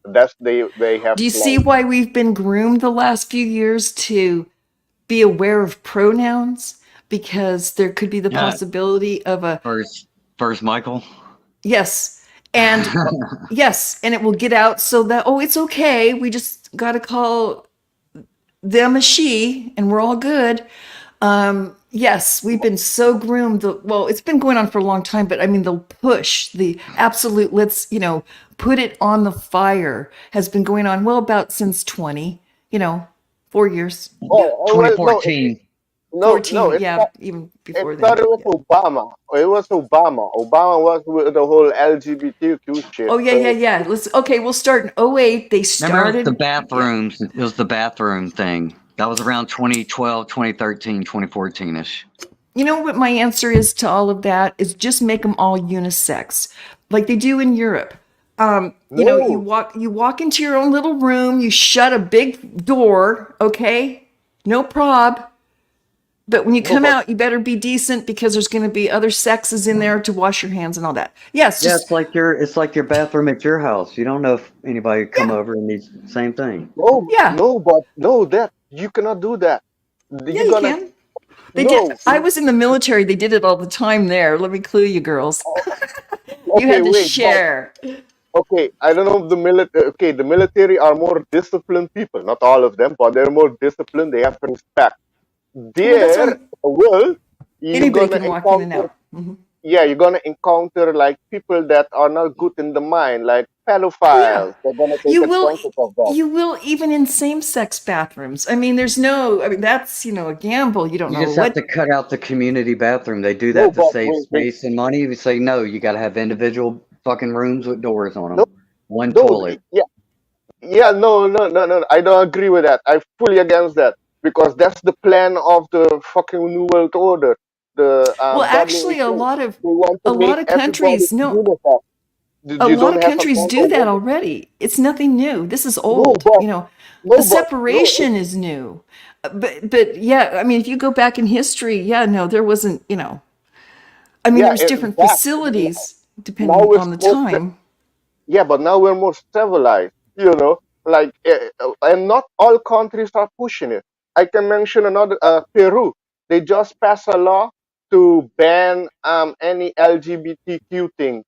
That's they have Do you see planned. why we've been groomed the last few years to be aware of pronouns? Because there could be the Yeah. possibility of a First, Michael. yes. And yes, and it will get out so that, oh, it's okay. We just got to call them a she and we're all good. Yes, we've been so groomed. Well, it's been going on for a long time, but I mean, the push, the absolute, let's, put it on the fire has been going on, well, about since 4 years. Yeah. Well, no, 2014. no. 14. Yeah. Even It before then. started with Yeah. Obama. It was Obama. Obama was with the whole LGBTQ shit. Oh, yeah, yeah, So yeah. Okay, we'll start in '08. They Remember, it was the started. Yeah. bathrooms. It was the bathroom thing. That was around 2012, 2013, 2014-ish. You know what my answer is to all of that is just make them all unisex, like they do in Europe. You no, walk into your own little room, you shut a big door, okay? No prob. But when you no, come but out, you better be decent because there's going to be other sexes in there to wash your hands and all that. Yes, Yeah, just it's like your bathroom at your house. You don't know if anybody come yeah, over and needs the same thing. yeah, that you cannot do that. yeah. You're You gonna can. They did. no. I was in the military. They did it all the time there. Let me clue you, girls. You Okay, had to wait, but share. Okay, I don't know if the military. Okay, the military are more disciplined people. Not all of them, but they're more disciplined. They have respect. Well, that's There, why well, you're anybody gonna can walk in and encounter. out. Hmm. Yeah, you're gonna encounter like people that are not good in the mind, like Oh yeah, pedophiles. They're gonna take you will. advantage of that. You will even in same-sex bathrooms. I mean, there's no. I mean, that's a gamble. You don't You know just have what. to cut out the community bathroom. They do No, that to but save wait. space and money. You say no, you got to have individual fucking rooms with doors on No, them, one no, toilet. yeah, yeah, no. I don't agree with that. I'm fully against that because that's the plan of the fucking New World Order. The Well, actually, WHO. They want a to lot make of everybody countries no. unified. A You lot don't of have a countries plan do that already? already. It's nothing new. This is No, old. but The no, but no. separation is new. But yeah, I mean, if you go back in history, yeah, no, there wasn't. I mean, there Yeah, was different that facilities now depending we're on the more. time. Yeah, but now we're more civilized, like, and not all countries are pushing it. I can mention another, Peru. They just passed a law to ban any LGBTQ thing.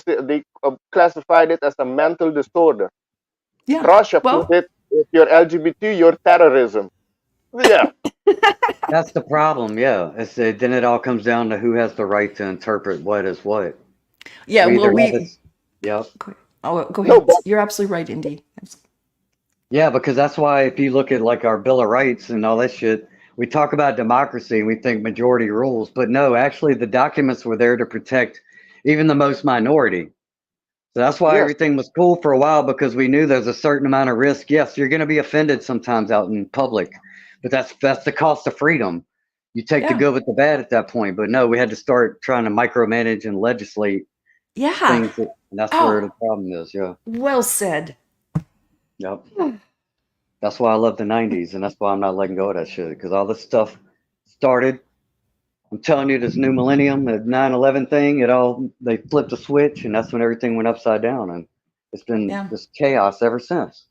They classified it as a mental disorder. Yeah. Russia put Well, it, if you're LGBT, you're terrorism. Yeah, That's the problem. Yeah, then it all comes down to who has the right to interpret what is what. yeah. We Well, either have we. it. Yep. Oh, go no, ahead. but You're absolutely right, Indy. Yeah, because that's why if you look at like our Bill of Rights and all that shit, we talk about democracy and we think majority rules, but no, actually the documents were there to protect even the most minority. So that's why yes, everything was cool for a while because we knew there's a certain amount of risk. Yes, you're going to be offended sometimes out in public, but that's the cost of freedom. You take the Yeah. good with the bad at that point. But no, we had to start trying to micromanage and legislate Yeah. things, and that's where the Oh, problem is. Yeah, well said. yep. That's why I love the '90s, and that's why I'm not letting go of that shit because all this stuff started. I'm telling you, this new millennium, the 9/11 thing, they flipped a switch, and that's when everything went upside down, and it's been Yeah. this chaos ever since.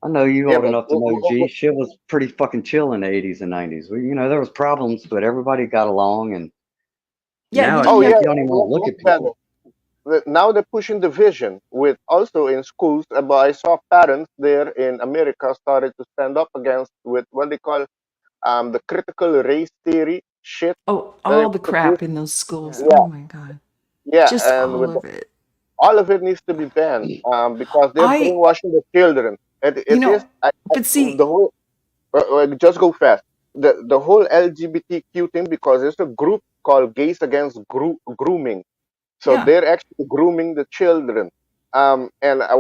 I know you yeah, old but enough to know, G. Shit was pretty fucking chill in the '80s and '90s. There was problems, but everybody got along, and Yeah. You didn't oh nowadays have. yeah, you don't even want to look much at better. people. Now they're pushing the vision with also in schools, but I saw parents there in America started to stand up against with what they call the critical race theory shit. Oh, They all the put this, crap in those schools. Yeah. Oh yeah, my God. yeah, Just and all with of it. all of it needs to be banned because they're I. brainwashing the children. You It is know. But the see. whole just go fast. The whole LGBTQ thing because there's a group called Gays Against Grooming. So Yeah. they're actually grooming the children. And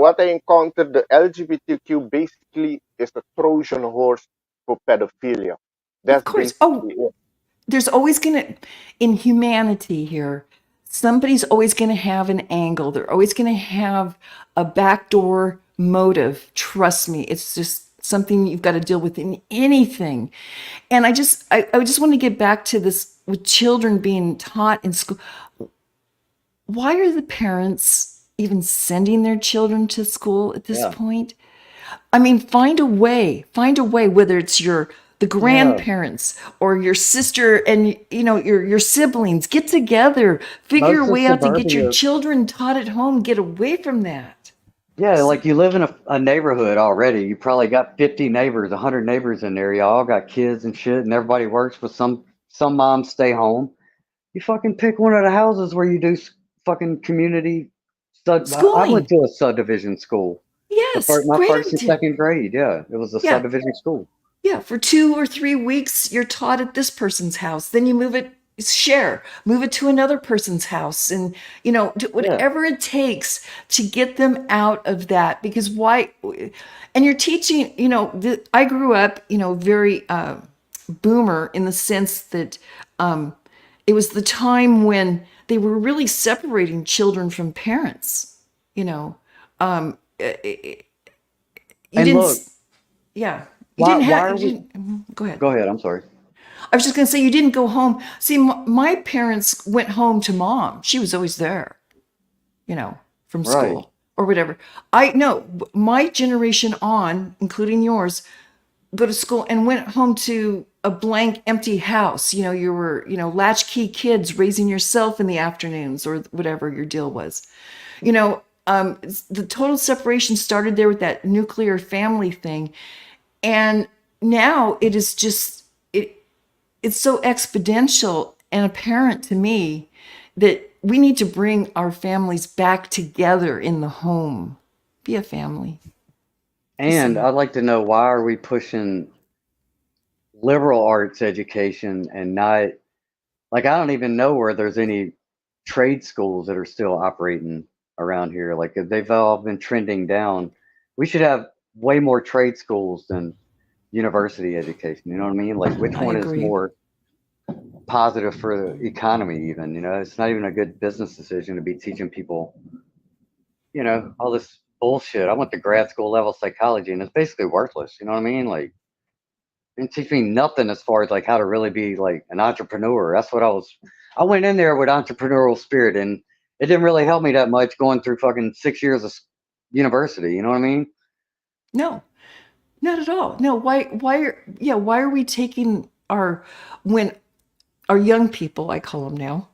what I encountered, the LGBTQ basically is a Trojan horse for pedophilia. Of That's course. Oh, basically it. there's always gonna in humanity here. Somebody's always gonna have an angle. They're always gonna have a backdoor motive. Trust me. It's just something you've got to deal with in anything. And I just want to get back to this with children being taught in school. Why are the parents even sending their children to school at this Yeah. point? I mean, find a way, whether it's the Yeah. grandparents or your sister and your siblings, get together, figure a Most of way out to get your suburbia. children taught at home, get away from that. Yeah, like you live in a neighborhood already. You probably got 50 neighbors, 100 neighbors in there. You all got kids and shit, and everybody works. But some moms stay home. You fucking pick one of the houses where you do fucking community stud. I went Schooling. to a subdivision school. Yes, My great first and idea. second grade. Yeah, it was a Yeah. subdivision school. Yeah, for 2 or 3 weeks, you're taught at this person's house. Then you move it to another person's house, and do Yeah, whatever it takes to get them out of that. Because why? And you're teaching. I grew up, very boomer in the sense that it was the time when they were really separating children from parents. You know, you and didn't. look, Yeah, you why didn't why have. are You we? didn't, go ahead. Go ahead. I'm sorry. I was just going to say, you didn't go home. See, my parents went home to mom. She was always there, from Right. school or whatever. I know my generation on, including yours, go to school and went home to a blank, empty house. You were, latchkey kids raising yourself in the afternoons or whatever your deal was. You know, The total separation started there with that nuclear family thing, and now it is just it's so exponential and apparent to me that we need to bring our families back together in the home. Be a family. And I'd like to know, why are we pushing liberal arts education and not, like, I don't even know where there's any trade schools that are still operating around here. Like, if they've all been trending down, we should have way more trade schools than university education. You know what I mean? Like, which I one is agree. more positive for the economy? Even, you know, it's not even a good business decision to be teaching people, you know, all this bullshit. I went to grad school level psychology, and it's basically worthless. You know what I mean? Like, it didn't teach me nothing as far as like how to really be like an entrepreneur. That's what I went in there with entrepreneurial spirit, and it didn't really help me that much going through fucking 6 years of university. You know what I mean? No, not at all. No, why are we taking when our young people, I call them now,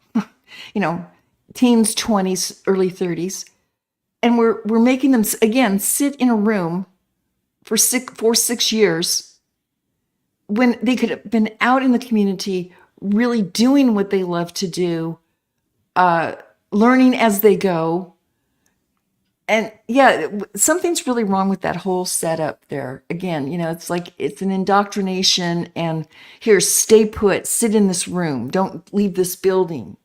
you know, teens, 20s, early 30s, and we're making them again sit in a room for 6 years when they could have been out in the community really doing what they love to do, learning as they go. And yeah, something's really wrong with that whole setup there. Again, you know, it's like it's an indoctrination, and here, stay put, sit in this room, don't leave this building.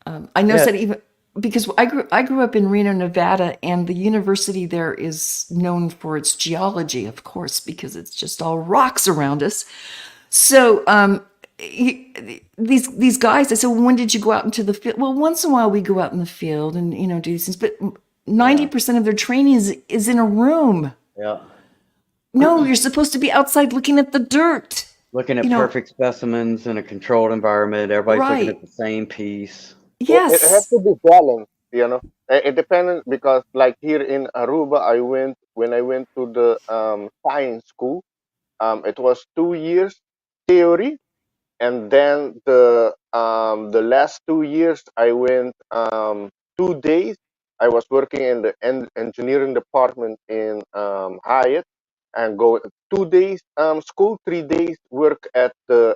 I noticed Yeah. that even because I grew up in Reno, Nevada, and the university there is known for its geology, of course, because it's just all rocks around us. So these guys, I said, well, when did you go out into the field? Well, once in a while we go out in the field and do these things, but 90% of their training is in a room. Yeah. No, you're supposed to be outside looking at the dirt. Looking at You know, perfect specimens in a controlled environment. Everybody's looking right? at the same piece. It has Yes. to be balanced, you know. It depends because, like here in Aruba, when I went to the science school. It was 2 years theory, and then the last 2 years I went 2 days. I was working in the engineering department in Hyatt, and go 2 days school, 3 days work at the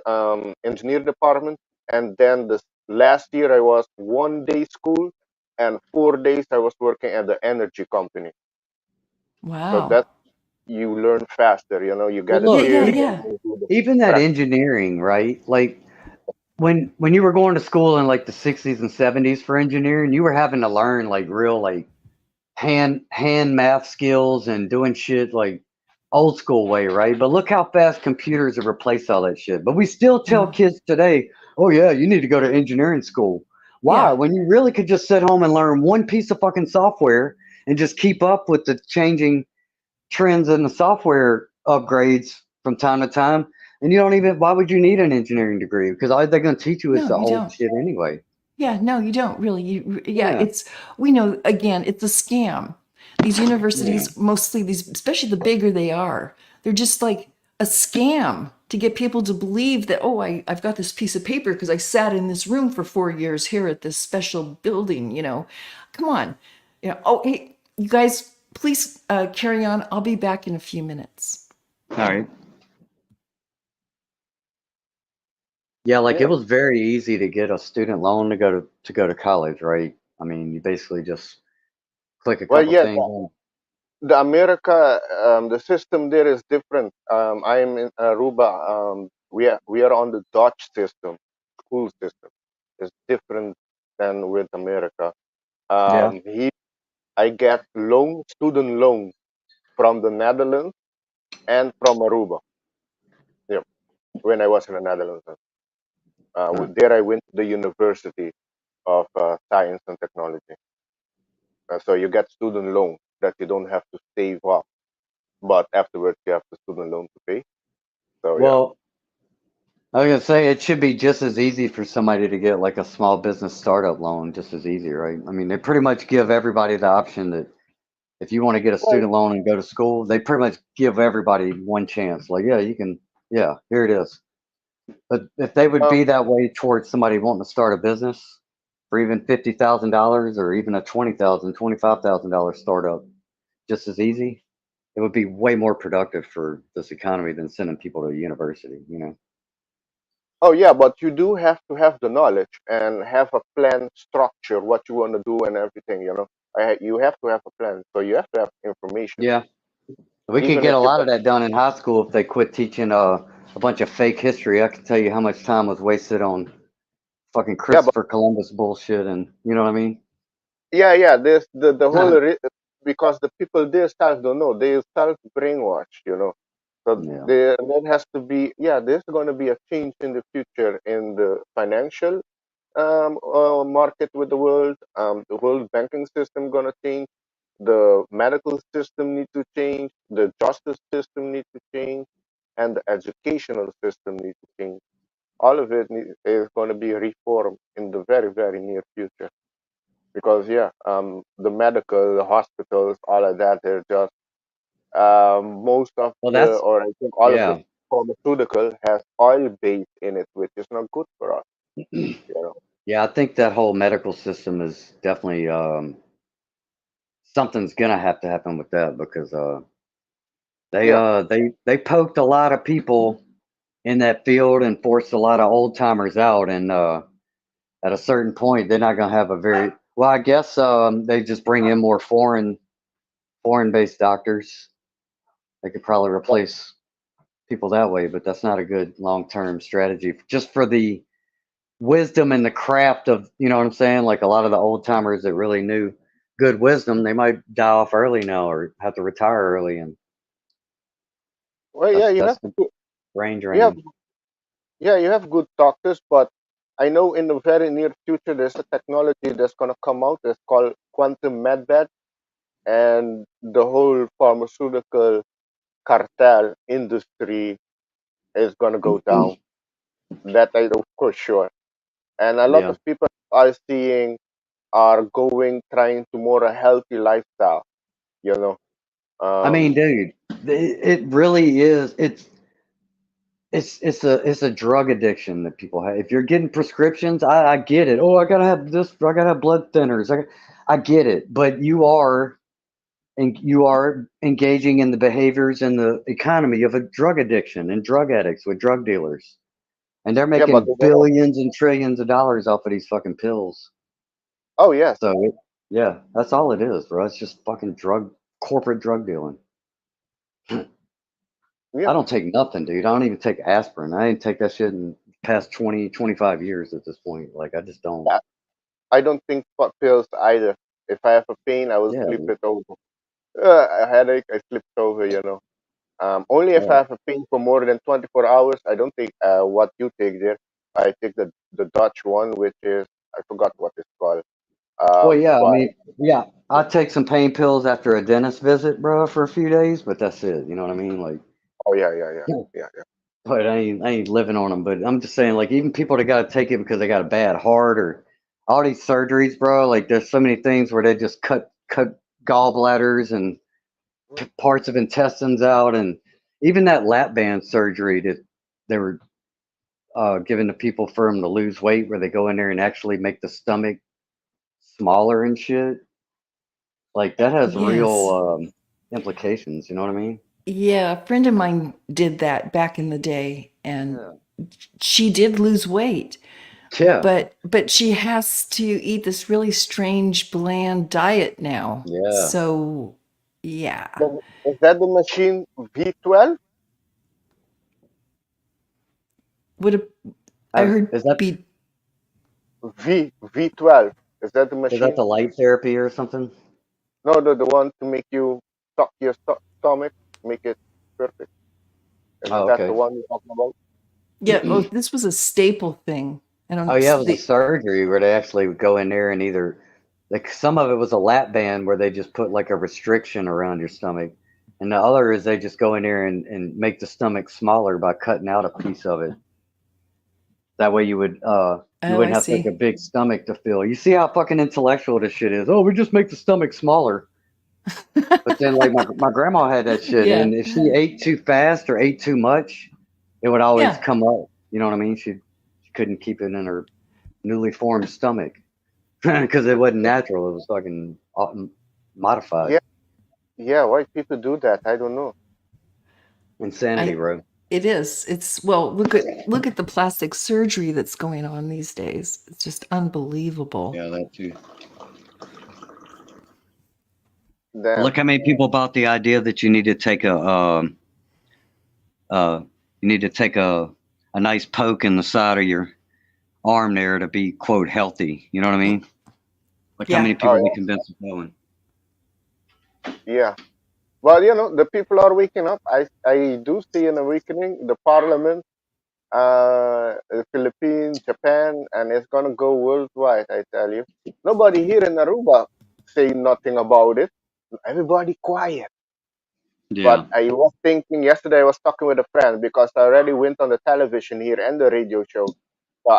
engineer department, and then the last year I was 1 day school, and 4 days I was working at the energy company. So Wow. that you learn faster. You know, you Well, get a Yeah, look, yeah, theory yeah. and you do the even that practice. engineering, right? Like, when you were going to school in like the 60s and 70s for engineering, you were having to learn like real like hand math skills and doing shit like old school way, right? But look how fast computers have replaced all that shit. But we still tell Oh, kids today, oh yeah, you need to go to engineering school. Why? yeah. When you really could just sit home and learn one piece of fucking software and just keep up with the changing trends in the software upgrades from time to time. And you don't even, why would you need an engineering degree? Because all they're going to teach you is No, the you old don't. shit anyway. Yeah, no, you don't really. Yeah, Yeah. we know, again, it's a scam. These Yeah. universities, mostly these, especially the bigger they are, they're just like a scam to get people to believe that, oh, I've got this piece of paper because I sat in this room for 4 years here at this special building, Come on. Oh, hey, you guys, please carry on. I'll be back in a few minutes. All right. Yeah, like it Yeah. was very easy to get a student loan to go to college, right? I mean, you basically just click a Well, couple yeah, things on. the America, the system there is different. I am in Aruba. We are on the Dutch system, school system. It's different than with America. Yeah. Here I get student loans from the Netherlands and from Aruba. Yeah, when I was in the Netherlands, Huh. there I went to the University of Science and Technology. So you get student loan that you don't have to save up, but afterwards you have the student loan to pay. So yeah. Well, I was gonna say it should be just as easy for somebody to get like a small business startup loan, just as easy, right? I mean, they pretty much give everybody the option that if you want to get a Well, student loan and go to school, they pretty much give everybody one chance. Like, yeah, you can, yeah, here it is. But if they would um, be that way towards somebody wanting to start a business, for even $50,000 or even a $25,000 startup just as easy, it would be way more productive for this economy than sending people to university, you know? Oh yeah, but you do have to have the knowledge and have a plan structure what you want to do and everything. You have to have a plan, so you have to have information. Yeah. We could Even get if a you lot of that done in high school if they quit teaching a bunch of fake history. I can tell you how much time was wasted on fucking yeah, but Christopher Columbus bullshit, and you know what I mean? yeah, there's the whole because the people themselves don't know, they self brainwashed. So Yeah. there has to be, there's going to be a change in the future in the financial market with the world. The world banking system going to change. The medical system need to change. The justice system need to change, and the educational system need to change. All of it is going to be reformed in the very, very near future. Because the medical, the hospitals, all of that, they're just most of Well, the, that's or I think all of the yeah. pharmaceutical has oil base in it, which is not good for us. You know. Yeah, I think that whole medical system is definitely something's gonna have to happen with that because Yeah. they poked a lot of people in that field and forced a lot of old timers out, and at a certain point they're not gonna have a very well. I guess they just bring in more foreign based doctors. They could probably replace people that way, but that's not a good long term strategy just for the wisdom and the craft of, you know what I'm saying? Like a lot of the old timers that really knew good wisdom, they might die off early now or have to retire early, and Well, that's the brain you have drain. you have good doctors, but I know in the very near future there's a technology that's gonna come out that's called quantum medbed, and the whole pharmaceutical cartel industry is gonna go down. That I know for sure. And a lot Yeah. of people are seeing are going trying to more a healthy lifestyle. You know. I mean, Um. dude, it really is. It's a drug addiction that people have. If you're getting prescriptions, I get it. Oh, I gotta have this. I gotta have blood thinners. I get it. But you are engaging in the behaviors and the economy of a drug addiction and drug addicts with drug dealers, and they're Yeah, but making billions and trillions of dollars off of these fucking pills. oh yes, So yeah, that's all it is, bro. It's just fucking corporate drug dealing. I yeah. don't take nothing, dude. I don't even take aspirin. I didn't take that shit in the past 20, 25 years at this point. Like, I just don't. I don't think pills either. If I have a pain, I will Yeah, sleep dude. it over. A headache, I sleep it over. Only if I Yeah. have a pain for more than 24 hours, I don't take what you take there. I take the Dutch one, which is I forgot what it's called. Well, yeah, I But mean, yeah, I take some pain pills after a dentist visit, bro, for a few days, but that's it. You know what I mean? Like, oh yeah. but I ain't living on them. But I'm just saying, like, even people that got to take it because they got a bad heart or all these surgeries, bro. Like, there's so many things where they just cut gallbladders and parts of intestines out, and even that lap band surgery that they were giving to people for them to lose weight, where they go in there and actually make the stomach smaller and shit. Like that has real Yes. implications. You know what I mean? Yeah, a friend of mine did that back in the day, and Yeah. she did lose weight, Yeah. but she has to eat this really strange bland diet now. Yeah. So yeah. Is that the machine V12? Would have I heard Is that be V12? Is that the is that machine? the light therapy or something? No, the one to make you suck your stomach, make it perfect. Is Oh, that the okay. one you're talking about? yeah, oh, this was a staple thing. I Oh don't yeah, it was a the surgery where they actually would go in there and either like some of it was a lap band where they just put like a restriction around your stomach. And the other is they just go in there and make the stomach smaller by cutting out a piece of it. That way you oh, I wouldn't have such a see. big stomach to fill. You see how fucking intellectual this shit is. Oh, we just make the stomach smaller. But then like my grandma had that shit, Yeah. and if she ate too fast or ate too much, it would always Yeah. come up. You know what I mean? She couldn't keep it in her newly formed stomach. because it wasn't natural. It was fucking modified. Yeah, yeah. Why people do that? I don't know. Insanity, I bro. it is. It's well, look at the plastic surgery that's going on these days. It's just unbelievable. Yeah, that too. Damn. Look how many people bought the idea that you need to take uh, a nice poke in the side of your arm there to be quote healthy. You know what I mean? Look how many Yeah. Oh people we convinced of going. yeah. Well, the people are waking up. I do see an awakening. The parliament, the Philippines, Japan, and it's gonna go worldwide. I tell you, nobody here in Aruba say nothing about it. Everybody quiet. But Yeah. I was thinking yesterday. I was talking with a friend because I already went on the television here and the radio show. Well,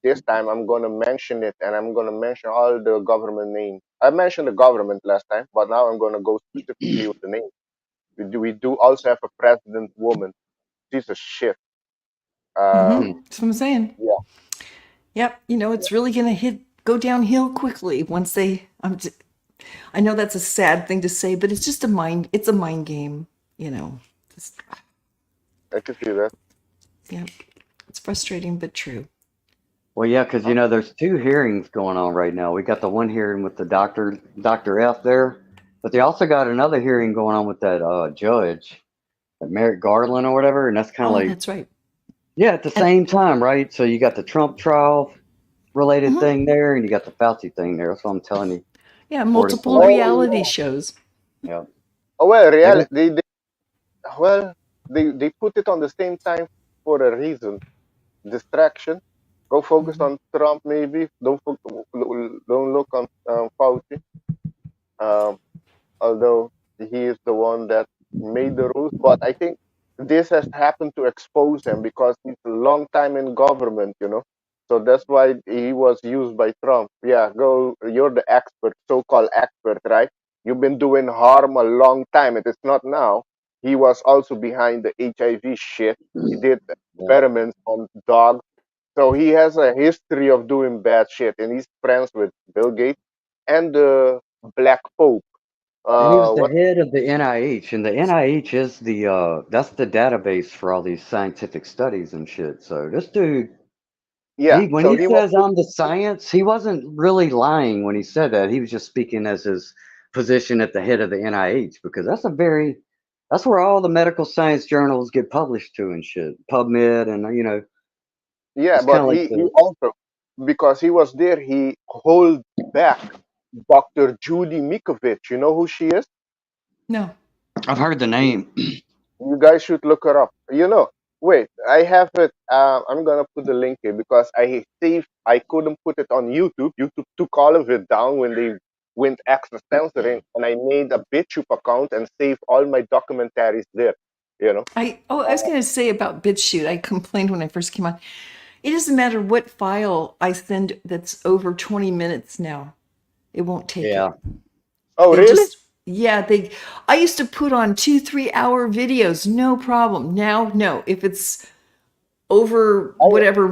this time I'm gonna mention it, and I'm gonna mention all the government names. I mentioned the government last time, but now I'm gonna go specifically with the name. We do also have a president woman. She's a shit. Mm-hmm. Um, That's what I'm saying. yeah, Yep. It's really gonna go downhill quickly once they. I know that's a sad thing to say, but it's just a mind. It's a mind game. Just, I can see that. yeah. It's frustrating but true. Well, yeah, because Huh? there's two hearings going on right now. We got the one hearing with the Dr. F there, but they also got another hearing going on with that judge, that Merrick Garland or whatever, and that's kind of Oh, like, that's right. yeah, at the And same time, right? So you got the Trump trial related mhm, thing there, and you got the Fauci thing there. That's what I'm telling you. yeah, Florida multiple Select. reality Oh, shows. Yeah. oh well, They got, well, they put it on the same time for a reason. Distraction. Go focus Hmm. on Trump, maybe. Don't look on Fauci. Um, although he is the one that made the rules. But I think this has happened to expose him because he's a long time in government. So that's why he was used by Trump. Yeah, go. You're the expert, so-called expert, right? You've been doing harm a long time. It is not now. He was also behind the HIV shit. He did yeah. experiments on dogs. So he has a history of doing bad shit, and he's friends with Bill Gates and the Black Pope. And he was the What? head of the NIH, and the NIH is that's the database for all these scientific studies and shit. So this dude, Yeah. when So he he was. says I'm the science, he wasn't really lying when he said that. He was just speaking as his position at the head of the NIH because that's where all the medical science journals get published to and shit. PubMed and Yeah, it's kind but of like he the also, because he was there, he hold back Dr. Judy Mikovich. You know who she is? No. I've heard the name. You guys should look her up. Wait, I have it. I'm gonna put the link here because I couldn't put it on YouTube. YouTube took all of it down when they went extra censoring, and I made a BitChute account and saved all my documentaries there. You know. I was gonna say about BitChute. I complained when I first came on. It doesn't matter what file I send that's over 20 minutes now. It won't take it. Yeah. Oh, They really? just, yeah, I used to put on 2, 3 hour videos, no problem. Now, no, if it's over I whatever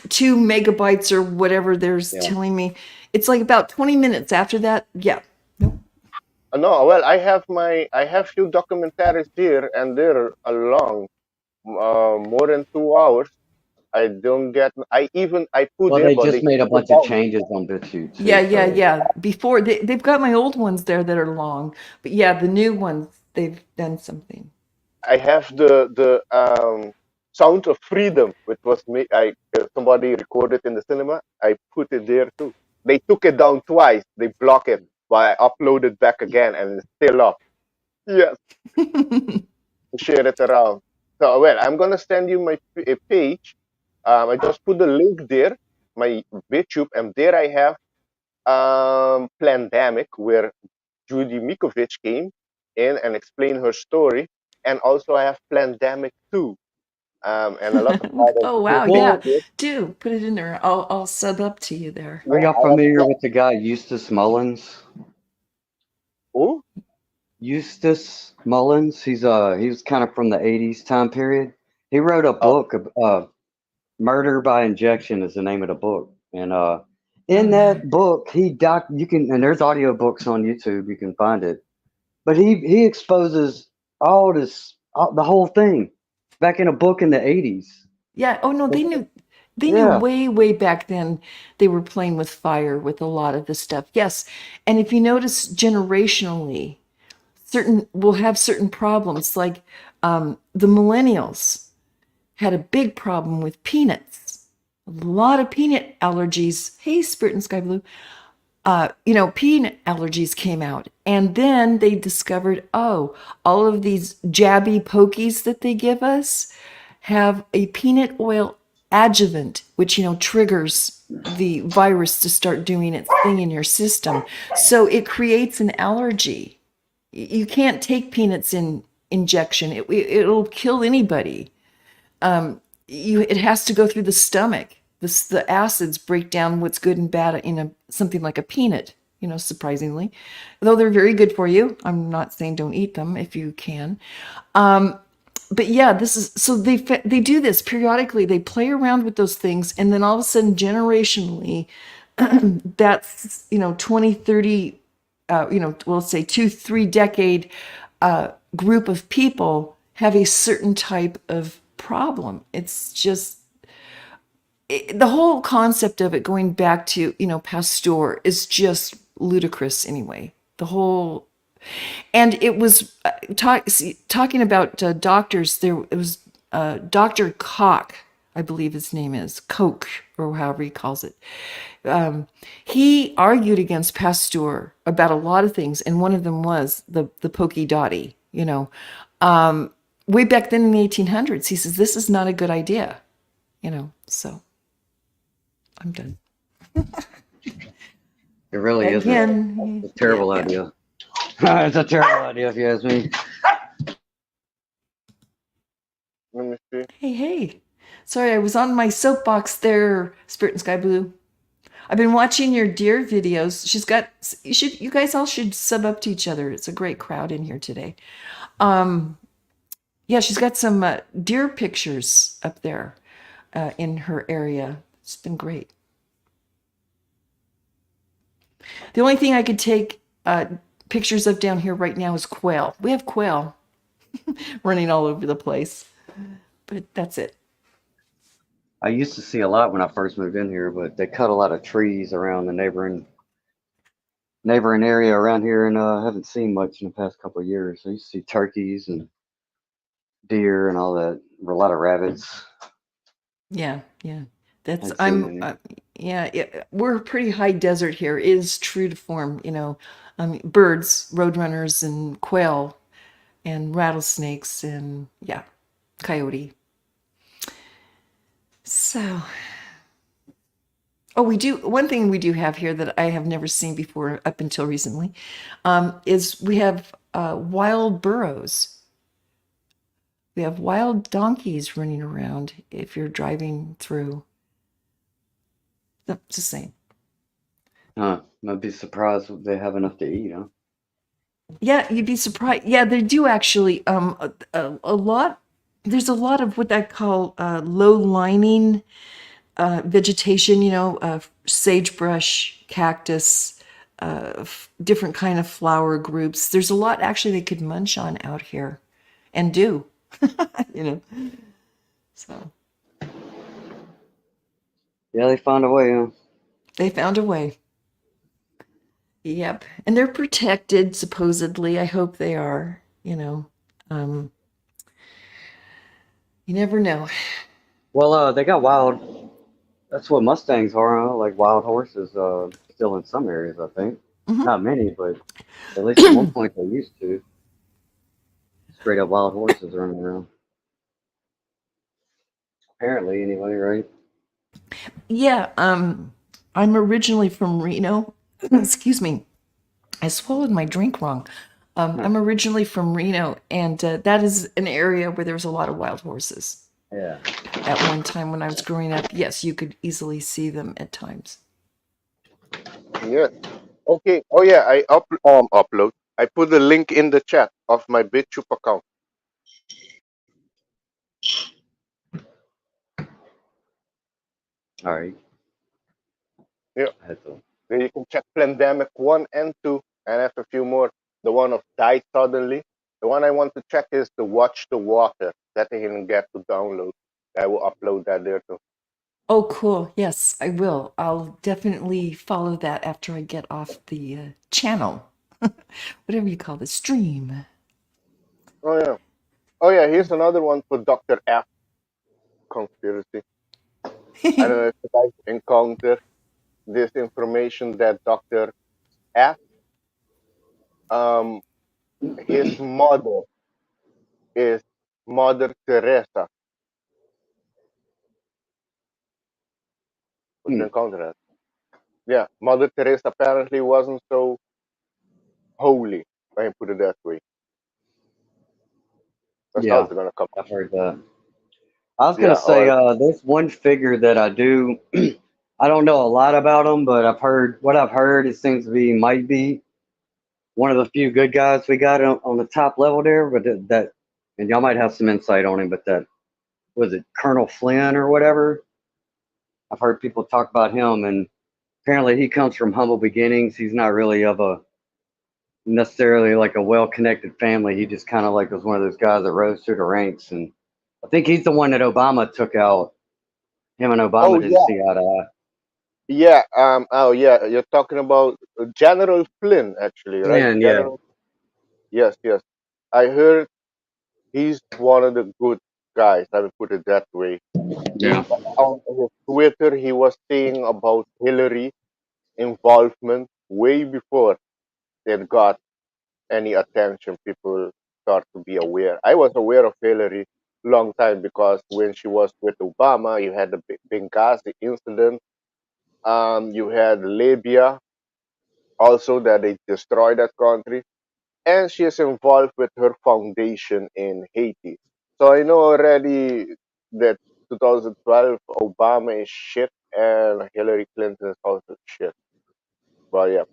2 megabytes or whatever there's Yeah. telling me, it's like about 20 minutes after that. Yeah. Nope. No. Well, I have few documentaries here, and they're long, more than 2 hours. I don't get. I put Well, there, they but just they made a took it bunch of down. changes on BitChute Yeah, too. yeah, So yeah. Before they've got my old ones there that are long, but yeah, the new ones, they've done something. I have the Sound of Freedom, which was me. Somebody recorded in the cinema. I put it there too. They took it down twice. They block it, but I uploaded back again, and it's still up. Yes, to share it around. So well, I'm gonna send you my page. I just put the link there, my BitTube, and there I have Plandemic, where Judy Mikovich came in and explained her story, and also I have Plandemic 2, and a lot of other Oh wow, videos yeah. well, there. Do put it in there. I'll sub up to you there. are Yeah, y'all I have familiar with the guy Eustace Mullins? oh, Eustace Mullins. He was kind of from the '80s time period. He wrote a oh, book. Murder by Injection is the name of the book, and In Oh that man. book, you can, and there's audiobooks on YouTube, you can find it. But he exposes the whole thing back in a book in the 80s. Yeah. Oh no, they knew Yeah. way, way back then they were playing with fire with a lot of this stuff. Yes. And if you notice generationally, certain will have certain problems. Like the millennials had a big problem with peanuts. A lot of peanut allergies. Hey, Spirit and Sky Blue. Peanut allergies came out. And then they discovered, oh, all of these jabby pokies that they give us have a peanut oil adjuvant, which, triggers the virus to start doing its thing in your system. So it creates an allergy. You can't take peanuts in injection. It'll kill anybody. It has to go through the stomach. The acids break down what's good and bad in something like a peanut, surprisingly. Though they're very good for you. I'm not saying don't eat them if you can. But yeah, this is so they do this periodically. They play around with those things, and then all of a sudden, generationally, that's 20, 30, we'll say 2-3 decade group of people have a certain type of problem. It's just the whole concept of it going back to Pasteur is just ludicrous anyway. The whole and it was talking about doctors. It was Dr. Koch, I believe his name is Koch, or however he calls it. He argued against Pasteur about a lot of things, and one of them was the pokey dotty. Way back then in the 1800s, he says this is not a good idea. So I'm done. It really is Again, a terrible yeah. idea. It's a terrible idea if you ask me. Let me see. Hey. Sorry, I was on my soapbox there, Spirit and Sky Blue. I've been watching your deer videos. You guys all should sub up to each other. It's a great crowd in here today. Yeah, she's got some deer pictures up there in her area. It's been great. The only thing I could take pictures of down here right now is quail. We have quail running all over the place, but that's it. I used to see a lot when I first moved in here, but they cut a lot of trees around the neighboring area around here, and I haven't seen much in the past couple of years. I used to see turkeys and deer and all that. A lot of rabbits. Yeah. That's Hadn't seen any. we're pretty high desert here. It is true to form, birds, roadrunners, and quail, and rattlesnakes, and coyote. So, we do one thing we do have here that I have never seen before up until recently, is we have wild burros. We have wild donkeys running around if you're driving through. Just saying. I'd be surprised if they have enough to eat, huh? Yeah, you'd be surprised. Yeah, they do actually. A lot. There's a lot of what I call low lining vegetation. Sagebrush, cactus, different kind of flower groups. There's a lot actually they could munch on out here, and do. So Yeah, they found a way, huh? they found a way. Yep, and they're protected supposedly. I hope they are. You never know. Well, they got wild. That's what Mustangs are, huh? Like wild horses. Still in some areas, I think. Mhm. Not many, but at least at one point they used to. Straight up wild horses running around. Apparently, anyway, right? Yeah, I'm originally from Reno. Excuse me. I swallowed my drink wrong. I'm originally from Reno, and that is an area where there's a lot of wild horses. Yeah. At one time when I was growing up, yes, you could easily see them at times. Yes. Okay. Oh yeah, I upload. I put the link in the chat of my BitChute account. All right. Yeah. I had to. Then you can check Pandemic 1 and 2, and after a few more, the one of Died Suddenly. The one I want to check is the Watch the Water. That I can get to download. I will upload that there too. Oh, cool. Yes, I will. I'll definitely follow that after I get off the channel, whatever you call the stream. Oh yeah. Oh yeah, here's another one for Dr. F conspiracy. I don't know if you guys encounter this information that Dr. F, um, his mother is Mother Teresa. Would you Hmm. encounter that? Yeah, Mother Teresa apparently wasn't so holy. I can put it that way. That's Yeah, also gonna come up. I've heard that. I was gonna Yeah, say, or there's one figure that I do. I don't know a lot about him, but I've heard what I've heard. It seems to be might be one of the few good guys we got on the top level there. But that, and y'all might have some insight on him. But that was it, Colonel Flynn or whatever. I've heard people talk about him, and apparently he comes from humble beginnings. He's not really of a necessarily like a well-connected family. He just kind of like was one of those guys that rose through the ranks, and I think he's the one that Obama took out. Him and oh Obama didn't yeah, see eye to eye. yeah, oh yeah, you're talking about General Flynn actually, right? Flynn, yeah, General. Yes, yes. I heard he's one of the good guys. I would put it that way. yeah. On his Twitter, he was saying about Hillary involvement way before it got any attention. People start to be aware. I was aware of Hillary long time because when she was with Obama, you had the Benghazi incident. You had Libya also that they destroyed that country, and she is involved with her foundation in Haiti. So I know already that 2012 Obama is shit and Hillary Clinton is also shit. But yeah,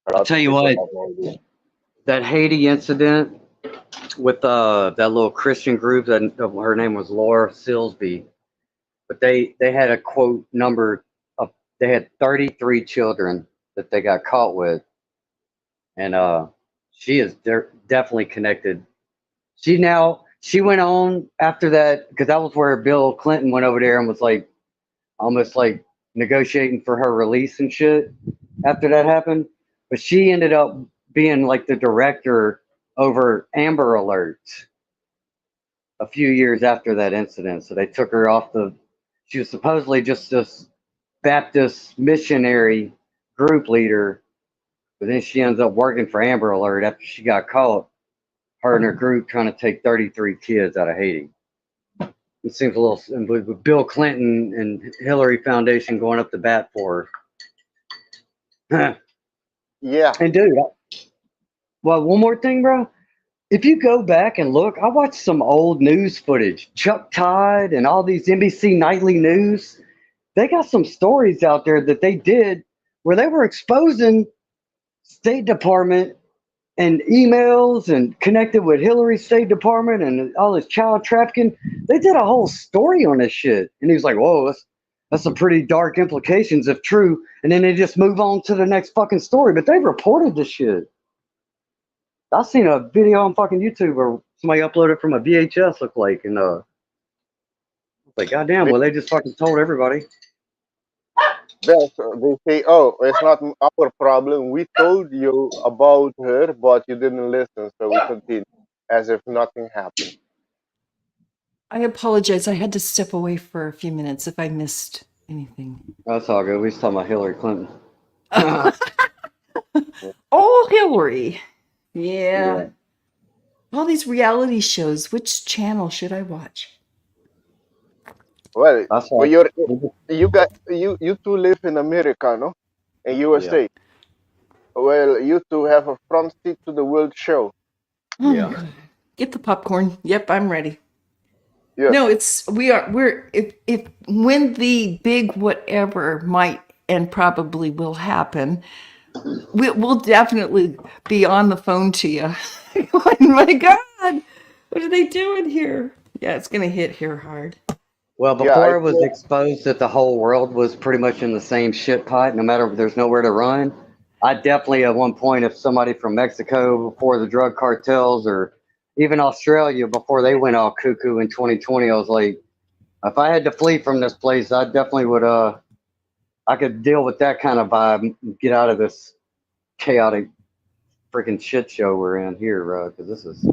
a I'll lot tell of you people what, have no idea. that Haiti incident with that little Christian group that her name was Laura Silsby, but they had a quote number of they had 33 children that they got caught with, and she is definitely connected. She went on after that because that was where Bill Clinton went over there and was like almost like negotiating for her release and shit after that happened. But she ended up being like the director over Amber Alerts a few years after that incident. So they took her off she was supposedly just this Baptist missionary group leader, but then she ends up working for Amber Alert after she got caught, her and her group trying to take 33 kids out of Haiti. It seems a little, with Bill Clinton and Hillary Foundation going up the bat for her. Yeah, And dude, well, one more thing, bro. If you go back and look, I watched some old news footage. Chuck Todd and all these NBC nightly news, they got some stories out there that they did where they were exposing State Department and emails and connected with Hillary's State Department and all this child trafficking. They did a whole story on this shit. And he was like, whoa, that's some pretty dark implications if true. And then they just move on to the next fucking story. But they reported this shit. I seen a video on fucking YouTube where somebody uploaded from a VHS looked like, and like, goddamn, they, well, they just fucking told everybody. they say, oh, it's not our problem. We told you about her, but you didn't listen, so we continue as if nothing happened. I apologize. I had to step away for a few minutes if I missed anything. That's all good. We was talking about Hillary Clinton. Oh, Hillary. Yeah. Yeah. All these reality shows. Which channel should I watch? Well, That's well, all. you two live in America, no? In Yeah. USA. Well, you two have a front seat to the world show. Oh Yeah. my God. Get the popcorn. Yep, I'm ready. Yeah. No, we're if when the big whatever might and probably will happen, we'll definitely be on the phone to you. Oh my God, what are they doing here? Yeah, it's gonna hit here hard. Well, Yeah, I before it was saw. exposed that the whole world was pretty much in the same shit pot, no matter if there's nowhere to run, I definitely at one point, if somebody from Mexico before the drug cartels or even Australia before they went all cuckoo in 2020, I was like, if I had to flee from this place, I definitely would, I could deal with that kind of vibe, and get out of this chaotic freaking shit show we're in here, because this is,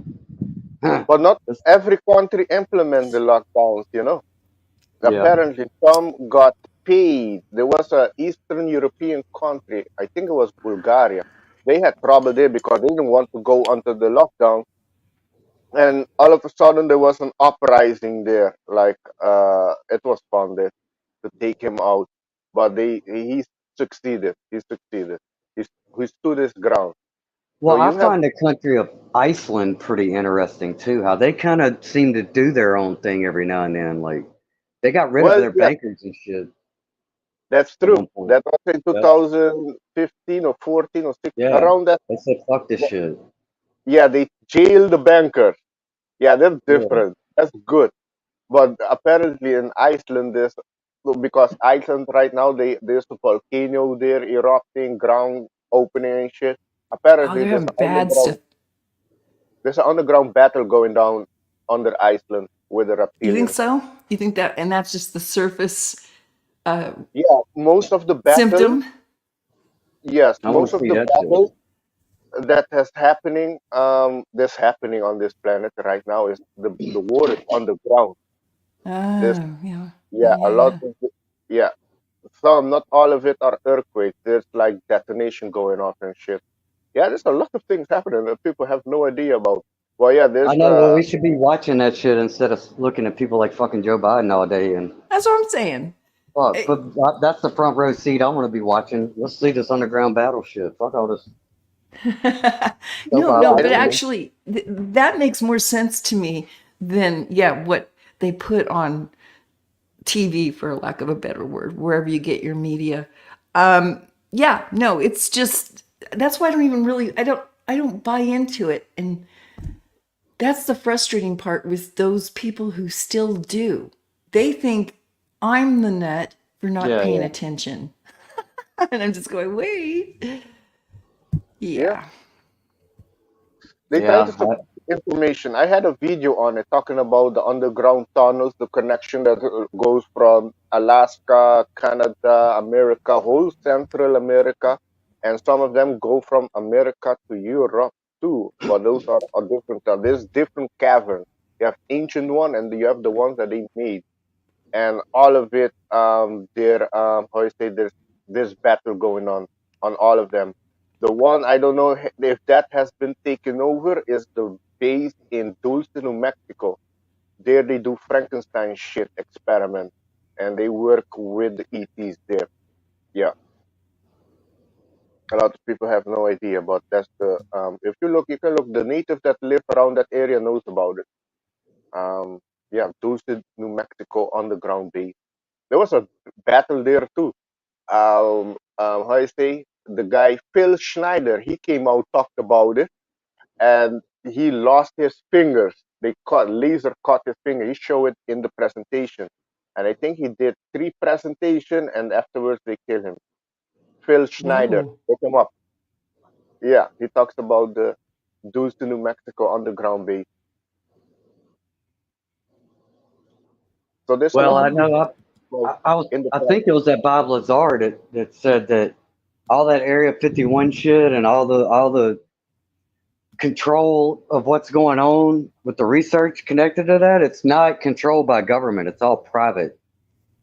But not this, every country implement the lockdowns. You know, yeah. apparently some got paid. There was a Eastern European country, I think it was Bulgaria. They had trouble there because they didn't want to go under the lockdown, and all of a sudden there was an uprising there. Like it was funded to take him out, but he succeeded. He succeeded. He stood his ground. So Well, I you have find the country of Iceland pretty interesting too. How they kind of seem to do their own thing every now and then. Like they got rid of well, their yeah, bankers and shit that's at true. one point. That was in Yep. 2015 or 14 or 16, Yeah, around that. they said fuck this shit. Yeah, they jailed the bankers. Yeah, that's Yeah, different. That's good. But apparently in Iceland, because Iceland right now there's a volcano there erupting, ground opening and shit. Oh, Apparently they're having bad stuff. there's an underground battle going down under Iceland with the You think reptilians. so? You think that, and that's just the surface uh, Yeah, most of the battle, symptom? yes, I want most to of see the that shit. battle that has happening, that's happening on this planet right now is the war is underground. There's Oh, yeah, yeah, yeah, a yeah, lot yeah. of yeah, some, not all of it are earthquakes. There's like detonation going off and shit. Yeah, there's a lot of things happening that people have no idea about. Well, yeah, I there's know. Well, we should be watching that shit instead of looking at people like fucking Joe Biden all day and That's what I'm saying. fuck. Eh, But that's the front row seat I want to be watching. Let's see this underground battle shit. Fuck all this soap no, yeah, no, opera but shit. actually, that makes more sense to me than, yeah, what they put on TV, for lack of a better word, wherever you get your media. Yeah, no, it's just that's why I don't even really I don't buy into it, and that's the frustrating part with those people who still do. They think I'm the nut for not Yeah, paying yeah, attention, and I'm just going, wait, yeah. yeah. They try to yeah. suppress information. I had a video on it talking about the underground tunnels, the connection that goes from Alaska, Canada, America, whole Central America, and some of them go from America to Europe too. But those are different. There's different caverns. You have ancient one, and you have the ones that they made, and all of it. There, how you say, there's this battle going on all of them. The one I don't know if that has been taken over is the base in Dulce, New Mexico. There they do Frankenstein shit experiment, and they work with the ETs there. Yeah, a lot of people have no idea, but that's the if you look, you can look. The native that live around that area knows about it. Yeah, Dulce, New Mexico underground base. There was a battle there too. How I say, the guy Phil Schneider, he came out, talked about it, and he lost his fingers. They laser cut his finger. He showed it in the presentation, and I think he did 3 presentation, and afterwards they killed him. Phil Schneider, Whoa. look him up. Yeah, he talks about the Dulce, New Mexico underground base. So there's a Well, lot I of Wow. know. information in the I planet. think it was that Bob Lazar that said that all that Area 51 shit and all the control of what's going on with the research connected to that, it's not controlled by government. It's all private.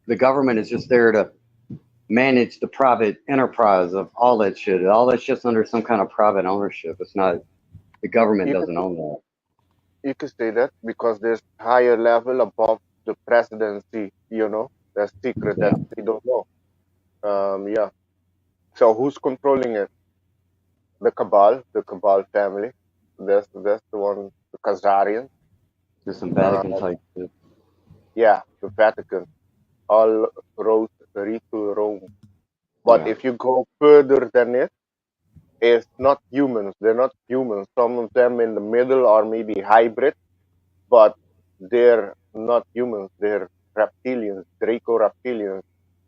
The government is just there to manage the private enterprise of all that shit. All that shit's under some kind of private ownership. It's not, the government You could doesn't own that. you could say that because there's higher level above the presidency. That's secret that Yeah. they don't know. Yeah. So who's controlling it? The Cabal family. That's the one, the Khazarians. There's some Uh, Vatican type shit. yeah, the Vatican. All roads lead to Rome. But Yeah. if you go further than it, it's not humans. They're not humans. Some of them in the middle are maybe hybrid, but they're not humans. They're reptilians, Draco reptilians,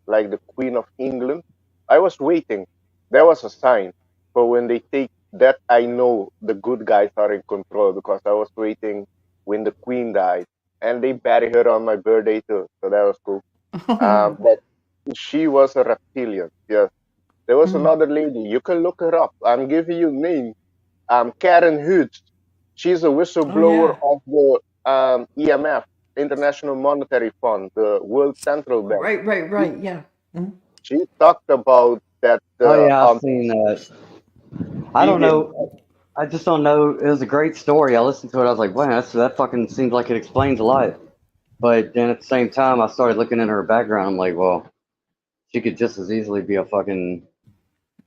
like the Queen of England. I was waiting. There was a sign for when they take that. I know the good guys are in control because I was waiting when the Queen died, and they bury her on my birthday too. So that was cool. Oh, But she was a reptilian. Yes. There was mm, another lady. You can look her up. I'm giving you name. Karen Hoods. She's a oh whistleblower yeah. of the EMF, International Monetary Fund, the World Central Bank. Right, right, She, right. Yeah. Mm. she talked about that Oh yeah, I've seen that. I don't being. know. I just don't know. It was a great story. I listened to it. I was like, wow, that fucking seems like it explains a lot. But then at the same time, I started looking at her background. I'm like, well, she could just as easily be a fucking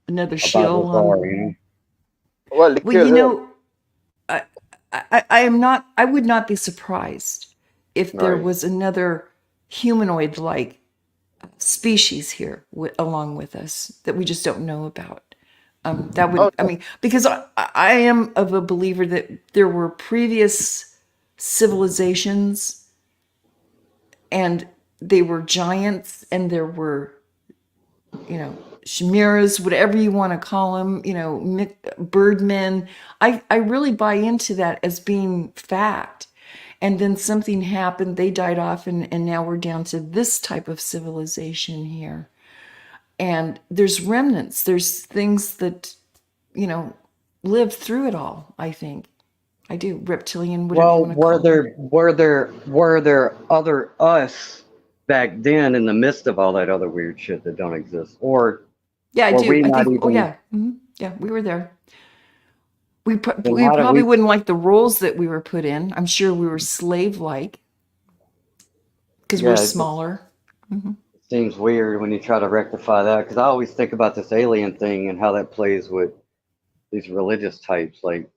Another a Bible shill star, on. you know? Well, they Well, kill you her. know, I am not. I would not be surprised if there Right. was another humanoid-like species here along with us that we just don't know about. That Oh, would, I mean, because I am of a believer that there were previous civilizations and they were giants and there were, chimeras, whatever you want to call them, birdmen. I really buy into that as being fact. And then something happened, they died off, and now we're down to this type of civilization here. And there's remnants, there's things that, you know, live through it all, I think. I do. Reptilian, whatever you Well, want to call them. were there other us back then in the midst of all that other weird shit that don't exist, or Yeah, I were do. we I not think, oh, even? yeah. Yeah, we were there. We, Then we how did probably we? wouldn't like the rules that we were put in. I'm sure we were slave like because we're Yeah, it just smaller. Hmm. seems weird when you try to rectify that. Because I always think about this alien thing and how that plays with these religious types, like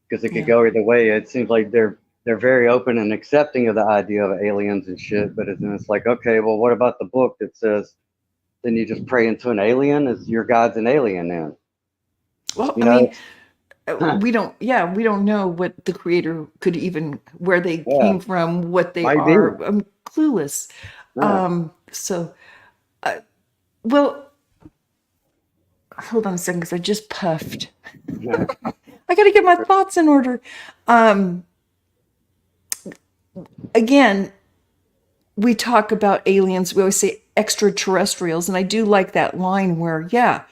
because it could Yeah. go either way. It seems like they're very open and accepting of the idea of aliens and shit, but then it's like, okay, well, what about the book that says then you just pray into an alien? Is your God's an alien then? Well, You I know, mean, it's we don't know what the creator could even, where they yeah, came from, what they might be. are. I'm clueless. Yeah. So, well, hold on a second because I just puffed. Yeah. I got to get my thoughts in order. Um, Again, we talk about aliens. We always say extraterrestrials, and I do like that line where, yeah,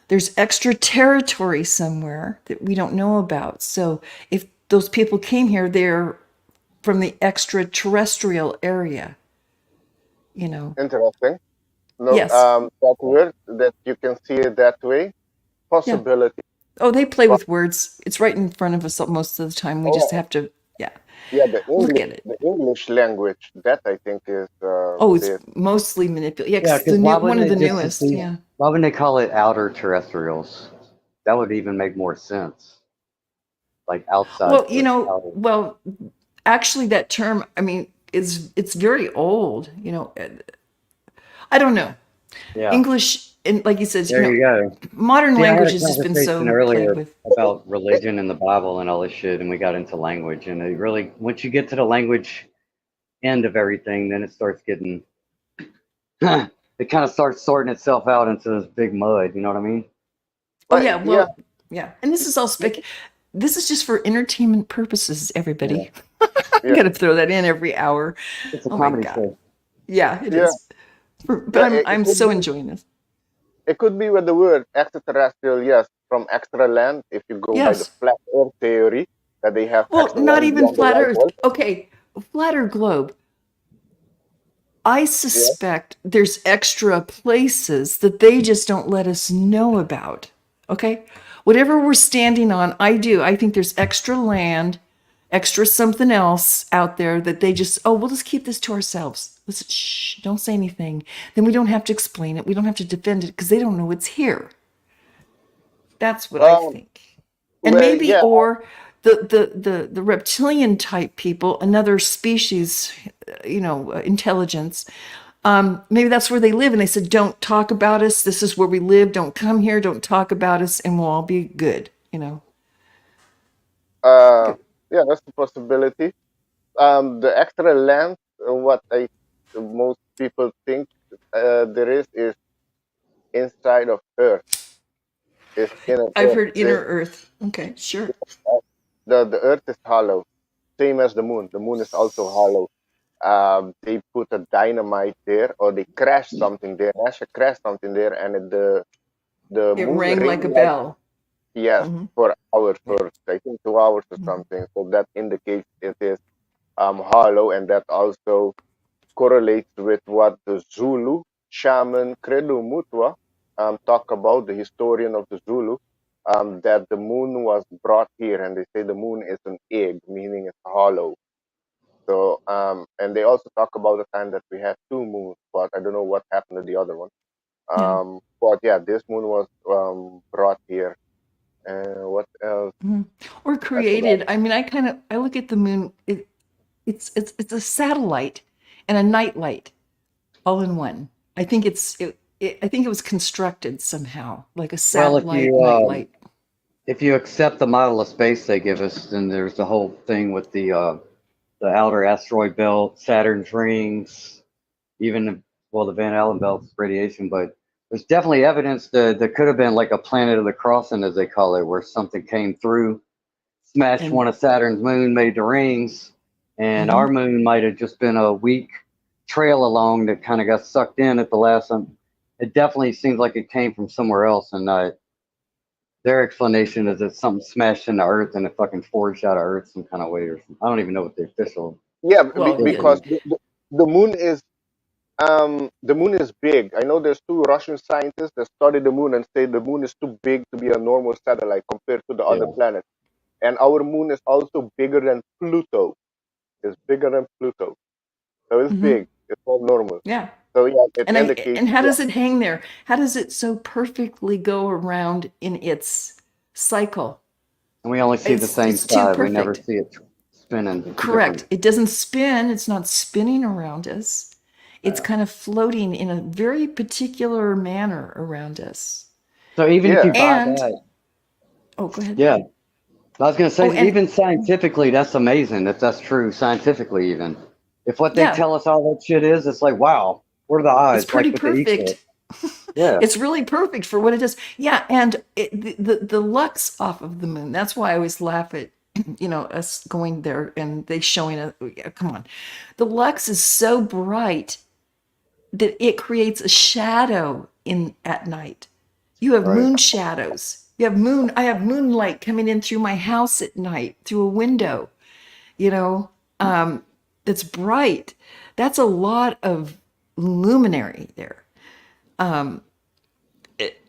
there's extra territory somewhere that we don't know about. So if those people came here, they're from the extraterrestrial area, you know. interesting. No, Yes. that word that you can see it that way. Yeah. Possibility. Oh, they play But with words. It's right in front of us most of the time. We just oh, have to, yeah, yeah, look at it. The English language. That I think is Oh, it's the mostly manipulated. Yeah, Yeah, 'cause because why one wouldn't of the it just newest. be? Yeah. Why wouldn't they call it outer terrestrials? That would even make more sense. Like outside Well, the outer. actually, that term, I mean, it's very old. I don't know. Yeah, English, and like you said, there you go. modern See, I had language a has just been conversation so played earlier with. about religion and the Bible and all this shit, and we got into language. And it really, once you get to the language end of everything, then it starts getting, it kind of starts sorting itself out into this big mud. You know what I mean? Oh but yeah, yeah, well, yeah, and this is all spec. This is just for entertainment purposes, Yeah, everybody. I'm yeah, gonna throw that in every hour. it's a Oh my comedy god, show. yeah, it yeah, is. But yeah. I'm so enjoying this. It could be with the word extraterrestrial. Yes, from extra land. If you go by the Yes. flat Earth theory, that they have Well, extra not land even beyond the flat white Earth. hole. Okay, flatter globe. I Yeah. suspect there's extra places that they just don't let us know about. Okay? Whatever we're standing on, I do. I think there's extra land, extra something else out there that they just, oh, we'll just keep this to ourselves. Let's, shh, don't say anything. Then we don't have to explain it. We don't have to defend it because they don't know it's here. That's what I Um. think. And Well, maybe, yeah. or the reptilian type people, another species, intelligence. Maybe that's where they live, and they said, "Don't talk about us. This is where we live. Don't come here. Don't talk about us, and we'll all be good." Uh. Yeah, that's a possibility. The extra land. What I people think there is inside of Earth. Is inner I've Earth. heard inner Earth. Okay, sure. The Earth is hollow, same as the Moon. The Moon is also hollow. They put a dynamite there, or they crash something there. NASA crashed something there, and the It Moon rang like ring a like, bell. yes, Hmm. for hours, Yeah. for I think 2 hours or Mhm. something. So that indicates it is hollow, and that also correlates with what the Zulu shaman Credo Mutwa talk about, the historian of the Zulu, that the moon was brought here, and they say the moon is an egg, meaning it's hollow. So, and they also talk about the time that we had two moons, but I don't know what happened to the other one. Yeah. But yeah, this moon was brought here. And what else? Mhm. Or I forgot. created. I mean, I look at the moon. It's a satellite and a nightlight all in one. I think it was constructed somehow like a Well, satellite nightlight. if you accept the model of space they give us, then there's the whole thing with the outer asteroid belt, Saturn's rings, even well the Van Allen belt's radiation, but there's definitely evidence that there could have been like a planet of the crossing, as they call it, where something came through, smashed And one of Saturn's moon, made the rings, and our mhm. moon might have just been a weak trail along that kind of got sucked in at the last one. It definitely seems like it came from somewhere else, and their explanation is that something smashed into Earth and it fucking forged out of Earth some kind of way, or something. I don't even know what the official Yeah, Well, yeah, because is. the moon is the moon is big. I know there's two Russian scientists that study the moon and say the moon is too big to be a normal satellite compared to the other Yeah, planets. And our moon is also bigger than Pluto. It's bigger than Pluto. So it's hmm big. It's not normal. yeah. So yeah, it And indicates, how yeah, does it hang there? How does it so perfectly go around in its cycle? and we only see the same It's too side. We never perfect. see it spinning Correct. different. It doesn't spin. It's not spinning around us. It's Yeah. kind of floating in a very particular manner around us. So even if you yeah, buy And that, oh, go ahead. yeah, I was gonna Oh, say and even scientifically, that's amazing that that's true scientifically. Even if what they yeah, tell us all that shit is, it's like wow, what are the it's odds? pretty Like with the eclipse. perfect. Yeah, It's really perfect for what it is. Yeah, and the lux off of the moon. That's why I always laugh at us going there and they showing it. Come on, the lux is so bright that it creates a shadow in at night. You have right. moon shadows. You have moon. I have moonlight coming in through my house at night through a window. You know, that's bright. That's a lot of luminary there.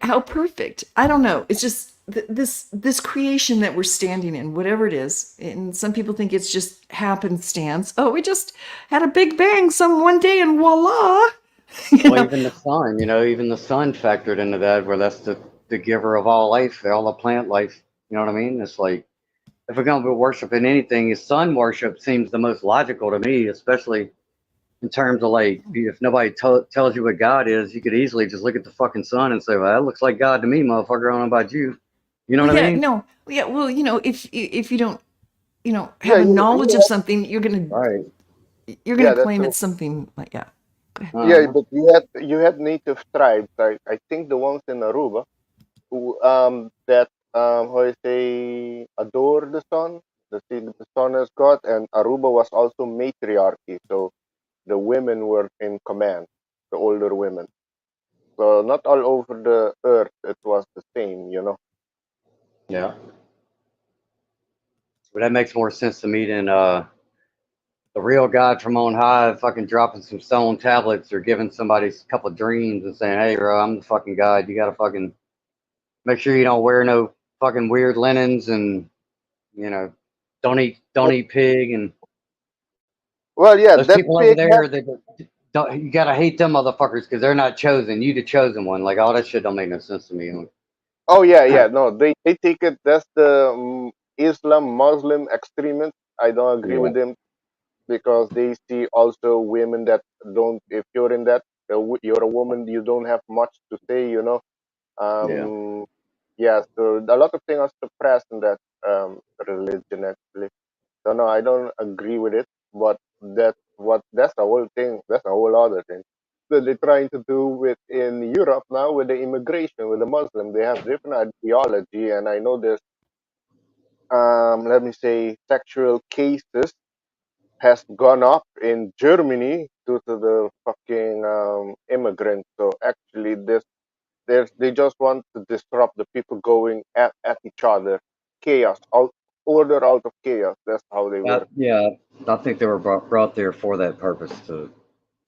How perfect. I don't know. It's just this creation that we're standing in, whatever it is. And some people think it's just happenstance. Oh, we just had a big bang some one day and voila. you Well, know. even the sun, even the sun factored into that, where that's the giver of all life, all the plant life. You know what I mean? It's like if we're gonna be worshiping anything, sun worship seems the most logical to me, especially in terms of like if nobody tells you what God is, you could easily just look at the fucking sun and say, "Well, that looks like God to me, motherfucker." I don't know about you. You know Well, what I yeah, mean? no, yeah. Well, if you don't, yeah, have a knowledge of something, Right. you're gonna yeah, that's claim true. it's something like yeah. Go ahead. Yeah, Uh-huh. but you had native tribes. I think the ones in Aruba who that how you say adore the sun. The sun as God, and Aruba was also matriarchy. So the women were in command, the older women. So not all over the earth it was the same. Yeah. But that makes more sense to me than the real God from on high fucking dropping some stone tablets or giving somebody a couple of dreams and saying, "Hey, bro, I'm the fucking God. You gotta fucking make sure you don't wear no fucking weird linens and you know don't eat pig." And Well, yeah, those that people over pig had. there, they don't, you gotta hate them motherfuckers because they're not chosen. You the chosen one. Like all that shit don't make no sense to me. Oh yeah, yeah. No, they take it. That's the Islam Muslim extremists. I don't agree Yeah, with them because they see also women that don't. If you're in that, you're a woman. You don't have much to say. yeah. Um, yeah. So a lot of things are suppressed in that religion actually. So no, I don't agree with it. But that's a whole thing. That's a whole other thing. that they're trying to do with in Europe now with the immigration, with the Muslim. They have different ideology, and I know there's let me say sexual cases has gone up in Germany due to the fucking immigrants. So actually, they just want to disrupt the people going at each other, chaos, order out of chaos. That's how they work. Yeah, I think they were brought there for that purpose to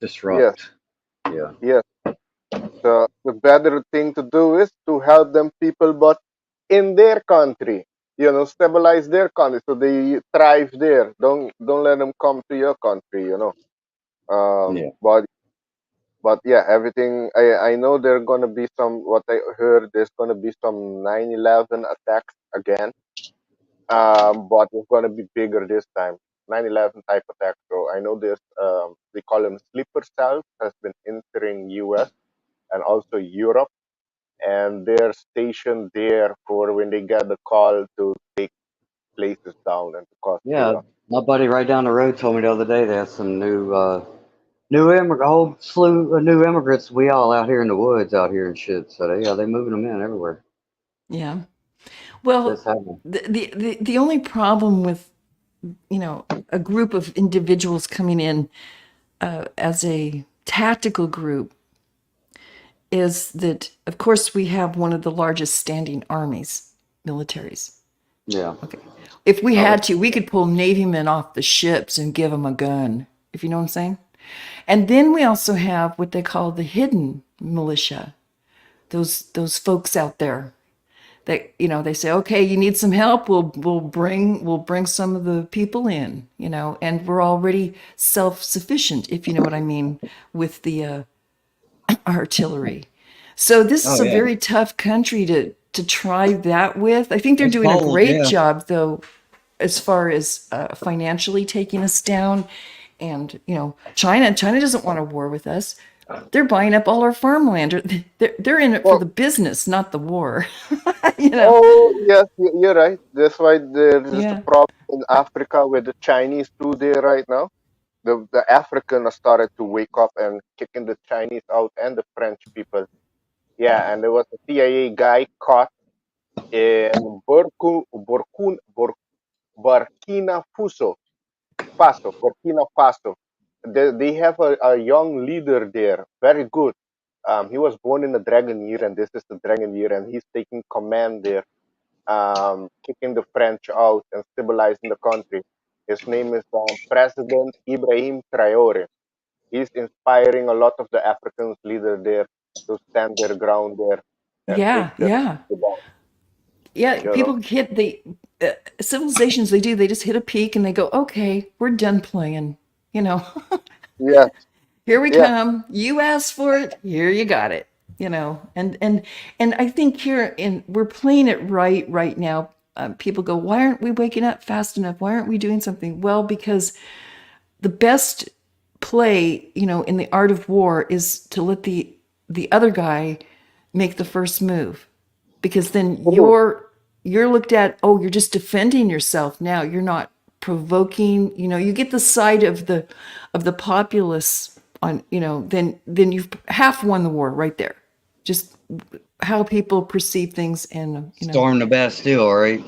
Yes, disrupt. Yeah. yes. The better thing to do is to help them people, but in their country, stabilize their country so they thrive there. Don't let them come to your country. Yeah. But yeah, everything. I know there are gonna be some. What I heard, there's gonna be some 9/11 attacks again. But it's gonna be bigger this time. 9/11 type attack. So I know there's they call them sleeper cells has been entering U.S. and also Europe, and they're stationed there for when they get the call to take places down and to cause Yeah. chaos. My buddy right down the road told me the other day they had some new immigrant, a whole slew of new immigrants. We all out here in the woods out here and shit. So they moving them in everywhere. Yeah. Well, That's happening. the only problem with a group of individuals coming in as a tactical group is that, of course, we have one of the largest standing armies, militaries. Yeah. Okay. If we had to, we could pull Navy men off the ships and give them a gun, if you know what I'm saying. And then we also have what they call the hidden militia. Those folks out there that they say, okay, you need some help, we'll bring some of the people in, and we're already self-sufficient, if you know what I mean, with the artillery. So this is Oh a yeah. very tough country to try that with. I think they're It's doing a bold. great Yeah. job, though, as far as financially taking us down. And China doesn't want a war with us. They're buying up all our farmland. They're in it for Well, the business, not the war. oh yes, you're right. That's why there's a Yeah. problem in Africa with the Chinese too there right now. The Africans started to wake up and kicking the Chinese out and the French people. Yeah, and there was a CIA guy caught in Burkina Burkina Faso. They have a young leader there, very good. He was born in the Dragon Year, and this is the Dragon Year, and he's taking command there, kicking the French out and stabilizing the country. His name is President Ibrahim Traore. He's inspiring a lot of the Africans leader there to stand their ground there and take Yeah, the yeah. down. Yeah, You know. people hit the civilizations, they just hit a peak and they go, okay, we're done playing. You know, Yes. here we Yeah. come. You asked for it, here you got it. And I think we're playing it right now. People go, why aren't we waking up fast enough? Why aren't we doing something? Well, because the best play, in the art of war is to let the other guy make the first move, because then True. you're looked at, oh, you're just defending yourself now. You're not provoking, you get the side of the populace on, then you've half won the war right there. Just how people perceive things, and Storm the Bastille, right?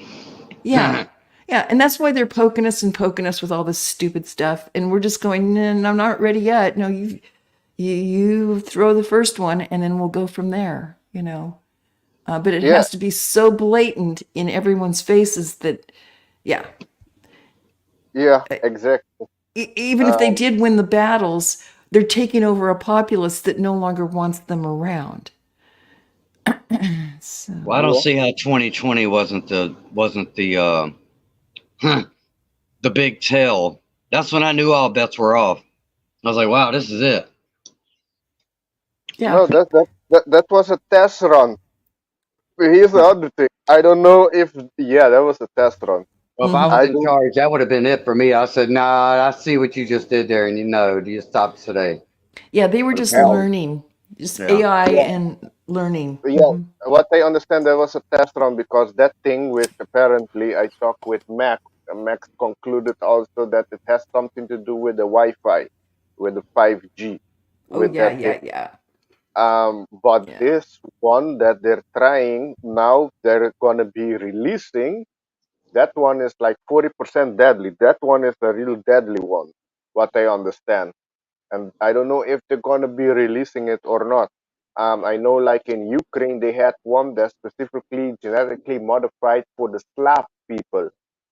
yeah. Yeah, and that's why they're poking us with all this stupid stuff, and we're just going, no, I'm not ready yet. No, you throw the first one, and then we'll go from there. But it Yeah. has to be so blatant in everyone's faces that, yeah, Yeah. Exactly. even if they Um. did win the battles, they're taking over a populace that no longer wants them around. So, Well, I don't Yeah. see how 2020 wasn't the the big tell. That's when I knew all bets were off. I was like, wow, this is it. yeah. No, that was a test run. Here's the other thing. I don't know if that was a test run. Well, if I Hmm. was I in don't. charge, that would have been it for me. I said, nah, I see what you just did there, and you stopped today. Yeah, they were But just apparently, learning, just yeah. AI Yeah. and learning. Yeah. What I understand, that was a test run because that thing with apparently I talked with Max. And Max concluded also that it has something to do with the Wi-Fi, with the 5G. Oh with yeah, that thing. yeah, yeah, But yeah. this one that they're trying now, they're gonna be releasing. That one is like 40% deadly. That one is a real deadly one, what I understand. And I don't know if they're gonna be releasing it or not. I know, like in Ukraine, they had one that's specifically genetically modified for the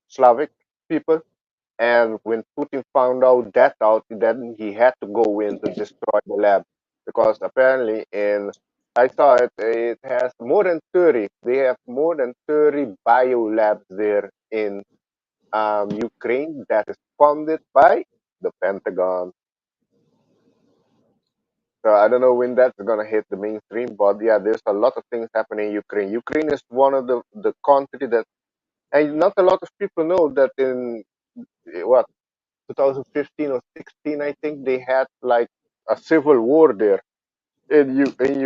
Slavic people. And when Putin found out that out, then he had to go in to destroy the lab because apparently in I saw it. It has more than 30. They have more than 30 bio labs there in Ukraine that is funded by the Pentagon. So I don't know when that's gonna hit the mainstream, but yeah, there's a lot of things happening in Ukraine. Ukraine is one of the country that, and not a lot of people know that in what 2015 or 16, I think they had like a civil war there in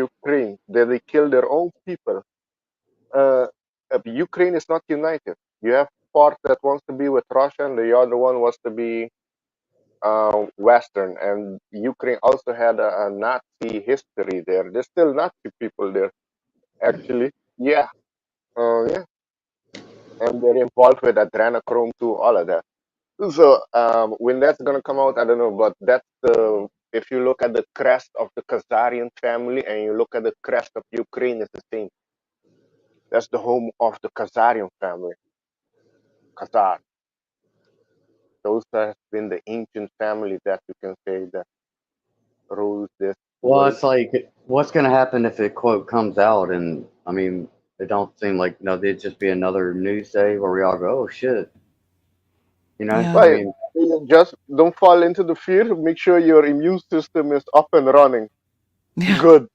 Ukraine. That they killed their own people. Ukraine is not united. You have part that wants to be with Russia, and the other one wants to be Western. And Ukraine also had a Nazi history there. There's still Nazi people there, actually. Yeah, yeah, and they're involved with adrenochrome too, all of that. So when that's gonna come out, I don't know, but that's the if you look at the crest of the Khazarian family and you look at the crest of Ukraine, it's the same. That's the home of the Khazarian family. Khazar. Those have been the ancient family that you can say that ruled this Well, world. it's like, what's going to happen if it quote comes out? And I mean, it don't seem like there'd just be another news day where we all go, oh shit, you know? Yeah. I But mean, you just don't fall into the fear. Make sure your immune system is up and running. Yeah. Good.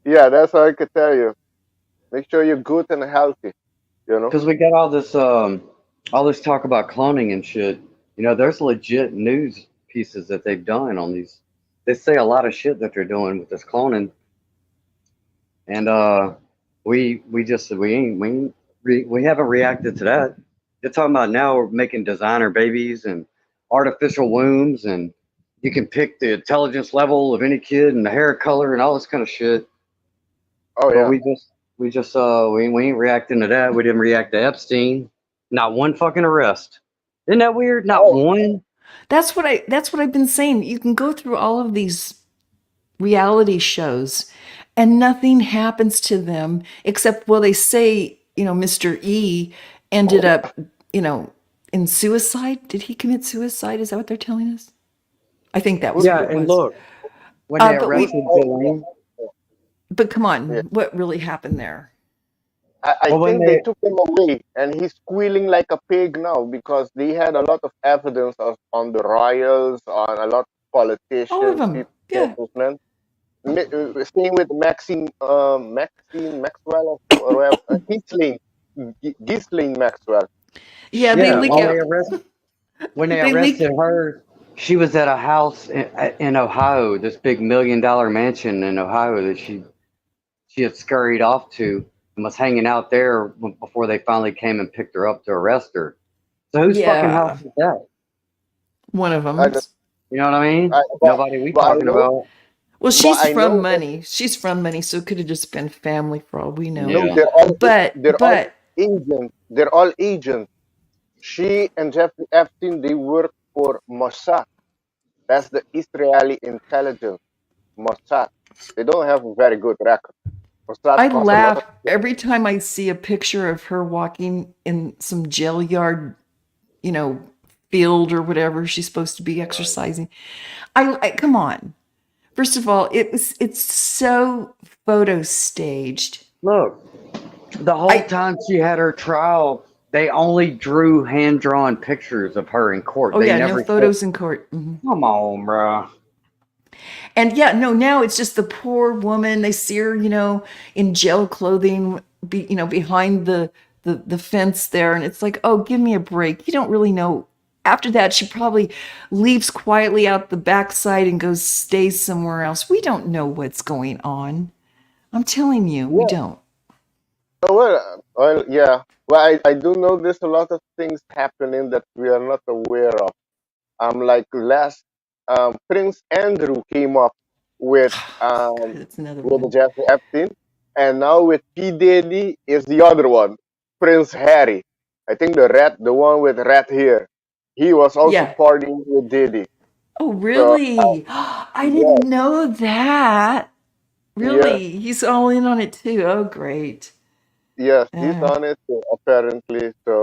Yeah, that's all I could tell you. Make sure you're good and healthy. You know. because we got all this talk about cloning and shit. There's legit news pieces that they've done on these. They say a lot of shit that they're doing with this cloning, and we haven't reacted to that. They're talking about now we're making designer babies and artificial wombs, and you can pick the intelligence level of any kid and the hair color and all this kind of shit. Oh But yeah. we ain't reacting to that. We didn't react to Epstein. Not one fucking arrest. Isn't that weird? Not Oh, one. That's what I've been saying. You can go through all of these reality shows and nothing happens to them except, well, they say, Mr. E ended up, you know, in suicide. Did he commit suicide? Is that what they're telling us? I think that was who's what Yeah, it that? and was. look, when they But Who's? arrested Oh, Ghislaine, but come yeah. on, what really happened there? I well, when think they they took him away, and he's squealing like a pig now because they had a lot of evidence on the royals, on a lot of All of politicians, them. people, Yeah. businessmen. Same with Maxine Maxwell or whatever, Ghislaine Maxwell. Yeah, they yeah, She leak when was, they out. arrest when they They arrested leak. her, she was at a house in Ohio, this big $1 million mansion in Ohio that she had scurried off to and was hanging out there before they finally came and picked her up to arrest her. So whose fucking house Yeah, is that? one of I don't, them. You know what I mean? I, Nobody we but I talking know, about. Well, but she's I from know that money. She's from money, so it could have just been family for all we know. no, Yeah. But they're all but agents. They're all agents. She and Jeffrey Epstein, they work for Mossad. That's the Israeli intelligence, Mossad. They don't have a very good record. Mossad I costs a lot of laugh every time I see a picture of her walking in some jail yard, you know, field or whatever she's supposed to be money. exercising. I come on. First of all, it's so photo staged. Look, the whole I time she had her trial, they only drew hand drawn pictures of her in court. Oh They yeah, no never said, photos in court. Mhm. "Come on, bro." And yeah, no, now it's just the poor woman. They see her, in jail clothing, behind the fence there, and it's like, oh, give me a break. You don't really know. After that, she probably leaves quietly out the backside and stays somewhere else. We don't know what's going on. I'm telling you, we Yeah. don't. Oh, well, yeah. Well, I do know there's a lot of things happening that we are not aware of. Like last, Prince Andrew came up. with That's another with one. Jeffrey Epstein, and now with P Diddy is the other one, Prince Harry. I think the one with red hair. He was also Yeah. partying with Diddy. Oh, So really? I yes, didn't know that. yes, Really? He's all in on it too. Oh, great. yes, he's Uh, on it apparently. So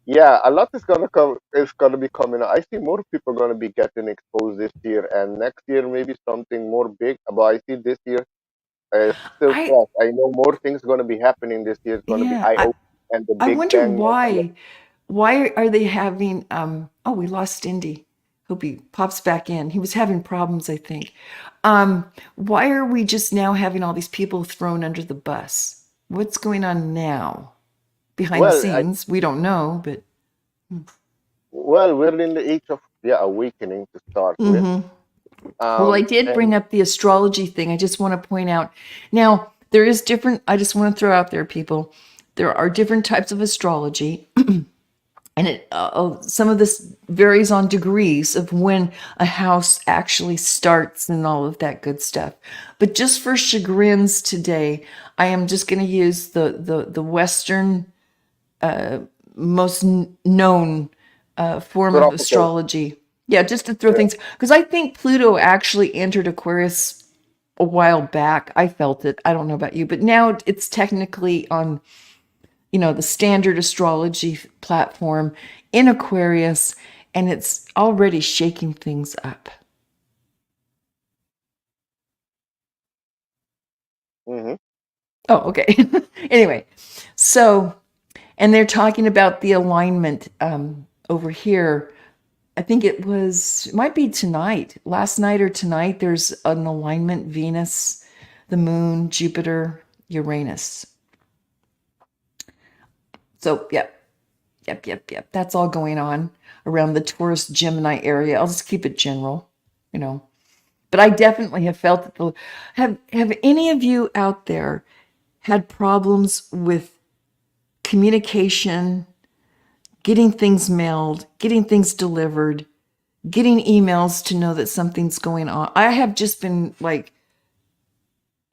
yeah, a lot is gonna come. Is gonna be coming out. I see more people gonna be getting exposed this year, and next year maybe something more big. But I see this year still I fresh. I know more things gonna be happening this year. It's gonna be yeah. eye opening, and the I Big wonder Bang. why. Why are they having oh, we lost Indy. Hope he pops back in. He was having problems, I think. Why are we just now having all these people thrown under the bus? What's going on now? Behind the Well, scenes, we don't know, but we're in the age of awakening to start with. mhm. Well, I did And bring up the astrology thing. I just want to point out now there is different. I just want to throw out there, people. There are different types of astrology, and some of this varies on degrees of when a house actually starts and all of that good stuff. But just for chagrins today, I am just going to use the Western most known form of tropical. astrology. Yeah, just to throw Yeah. things, because I think Pluto actually entered Aquarius a while back. I felt it. I don't know about you, but now it's technically on, the standard astrology platform in Aquarius, and it's already shaking things up. Hmm. Oh, okay. Anyway, so, and they're talking about the alignment over here. I think it might be tonight, last night or tonight. There's an alignment: Venus, the moon, Jupiter, Uranus. So, yep. That's all going on around the Taurus Gemini area. I'll just keep it general, you know. But I definitely have felt that have any of you out there had problems with communication, getting things mailed, getting things delivered, getting emails to know that something's going on? I have just been like,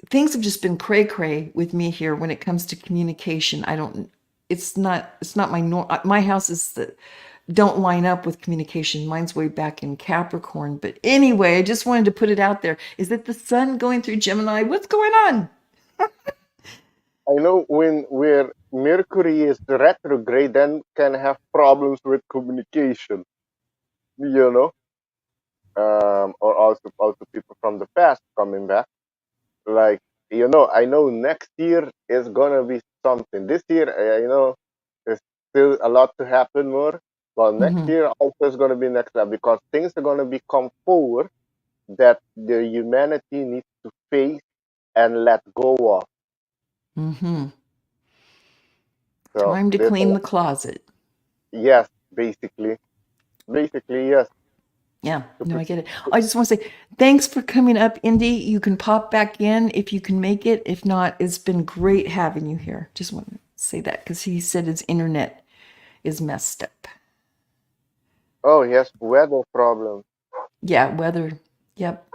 things have just been cray cray with me here when it comes to communication. It's not my houses that don't line up with communication. Mine's way back in Capricorn. But anyway, I just wanted to put it out there. Is it the sun going through Gemini? What's going on? I know when where Mercury is retrograde, then can have problems with communication. You know, or also people from the past coming back. Like I know next year is gonna be something. This year, I know there's still a lot to happen more. But next Hmm. year also is gonna be next level because things are gonna become forward that the humanity needs to face and let go of. Hmm. So Time to there's a clean the closet. yes, basically yes. Yeah, To no, pre- I get it. I just want to say thanks for coming up, Indy. You can pop back in if you can make it. If not, it's been great having you here. Just want to say that because he said his internet is messed up. oh, he has weather problems. Yeah, weather. Yep.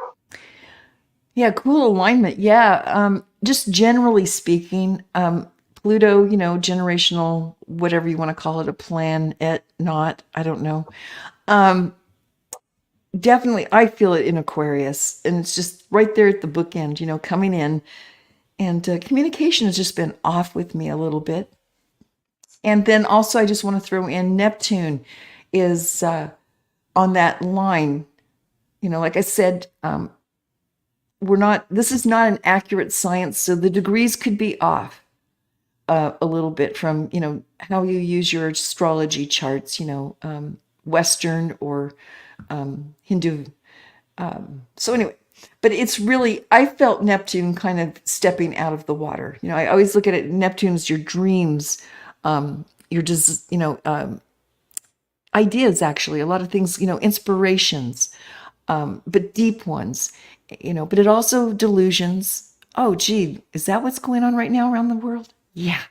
Yeah, cool alignment. Yeah. Just generally speaking, Pluto, generational, whatever you want to call it, a plan, not, I don't know. Um, Definitely, I feel it in Aquarius, and it's just right there at the bookend, coming in. And communication has just been off with me a little bit. And then also, I just want to throw in Neptune is on that line. Like I said, this is not an accurate science, so the degrees could be off a little bit from, how you use your astrology charts, Western or Hindu. So anyway, but it's really, I felt Neptune kind of stepping out of the water. I always look at it, Neptune's your dreams, your just, ideas, actually, a lot of things, inspirations, but deep ones, but it also delusions. Oh, gee, is that what's going on right now around the world? Yeah.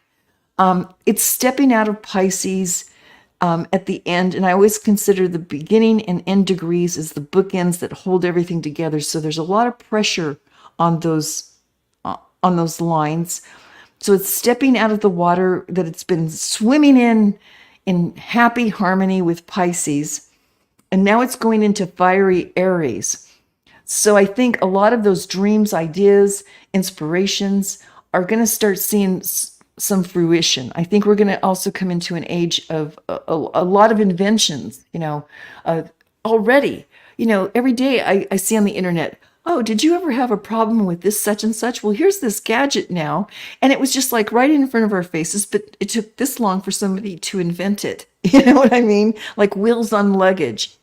It's stepping out of Pisces, at the end, and I always consider the beginning and end degrees as the bookends that hold everything together. So there's a lot of pressure on those lines. So it's stepping out of the water that it's been swimming in happy harmony with Pisces, and now it's going into fiery Aries. So I think a lot of those dreams, ideas, inspirations are going to start seeing some fruition. I think we're going to also come into an age of a lot of inventions, already. Every day I see on the internet, oh, did you ever have a problem with this such and such? Well, here's this gadget now. And it was just like right in front of our faces, but it took this long for somebody to invent it. You know what I mean? Like wheels on luggage.